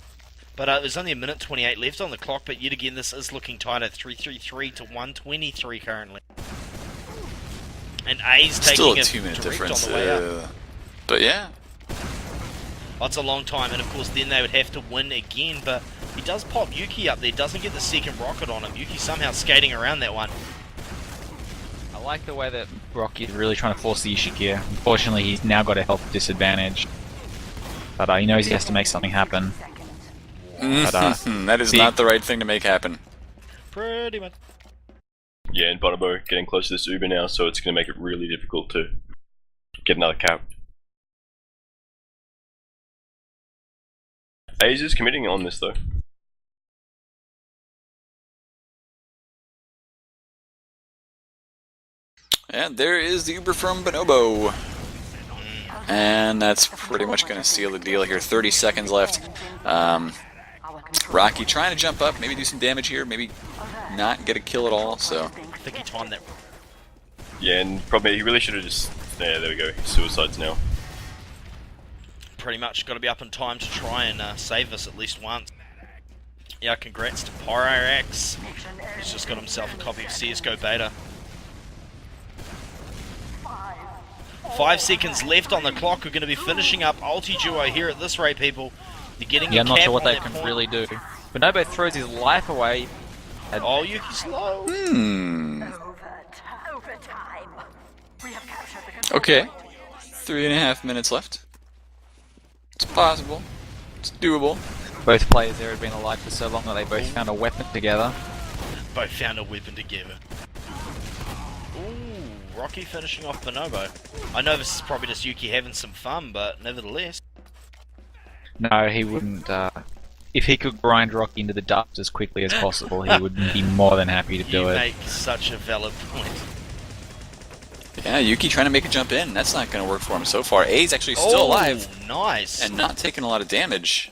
But there's only a minute 28 left on the clock. But yet again, this is looking tight at 333 to 123 currently. And A's Still taking a it 2-minute direct difference. on the way up. But yeah, That's a long time, and of course then they would have to win again, but he does pop Yuki up there, doesn't get the second rocket on him. Yuki somehow skating around that one. I like the way that Rocky's really trying to force the issue here. Unfortunately, he's now got a health disadvantage. But he knows he has to make something happen. Seconds. But, that is big- not the right thing to make happen. Pretty much. Yeah, and Bonobo getting close to this Uber now, so it's going to make it really difficult to get another cap. A's is committing on this though. And there is the Uber from Bonobo. And that's pretty much going to seal the deal here. 30 seconds left. Rocky trying to jump up, maybe do some damage here, maybe not get a kill at all. So I think he timed that. Yeah, and probably he really should have just. There we go. Suicides now. Pretty much got to be up in time to try and save us at least once. Yeah, congrats to Pyrax. He's just got himself a copy of CSGO Beta. 5 seconds left on the clock. We're going to be finishing up Ultiduo here at this rate, people. They're getting Yeah, a I'm not cap sure what on they their can point. really do. Bonobo throws his life away. Oh, Yuki's low. Overtime. We have captured the control okay, point. 3.5 minutes left. It's possible. It's doable. Both players there had been alive for so long that they both found a weapon together. Both found a weapon together. Ooh, Rocky finishing off Bonobo. I know this is probably just Yuki having some fun, but nevertheless. No, he wouldn't. If he could grind Rocky into the dust as quickly as possible, he would be more than happy to do You it. make such a valid point. Yeah, Yuki trying to make a jump in. That's not going to work for him so far. A's actually still alive Nice. and not taking a lot of damage.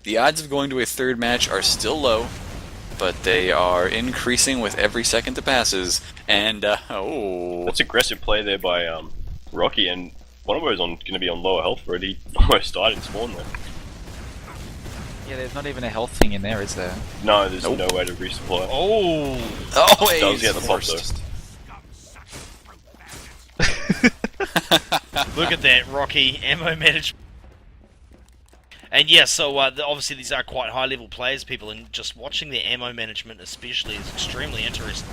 The odds of going to a third match are still low, but they are increasing with every second that passes. And, oh. That's aggressive play there by Rocky, and Bonobo's going to be on lower health already. Almost died in spawn there. Yeah, there's not even a health thing in there, is there? No, there's Nope. no way to resupply. Oh, Oh, That was A's the other pop forced. look at that, Rocky. Ammo management. And yeah, so obviously these are quite high-level players, people, and just watching their ammo management especially is extremely interesting.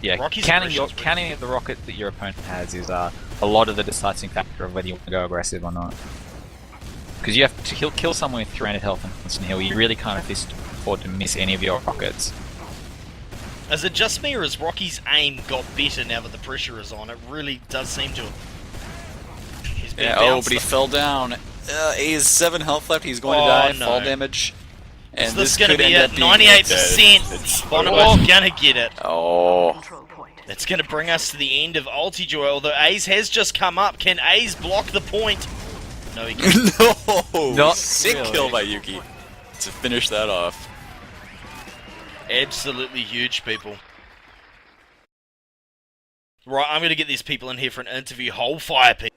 Yeah, Rocky's counting aggression's really counting the rocket that your opponent has is a lot of the deciding factor of whether you want to go aggressive or not. Because you have to kill someone with 300 health and constant heal. You really can't afford to miss any of your rockets. Is it just me, or has Rocky's aim got better now that the pressure is on? It really does seem to. He's been Yeah, bounced but he up. fell down. A's 7 health left. He's going to Oh, die. no. Fall damage. And Is this this going to could be end it? up being 98%. It's Bonobo's going to get it. Oh. Control point. That's going to bring us to the end of Ultiduo, although A's has just come up. Can A's block the point? No, he can't. No! Not Sick really. kill by Yuki to finish that off. Absolutely huge, people. Right, I'm going to get these people in here for an interview. Hold fire, people.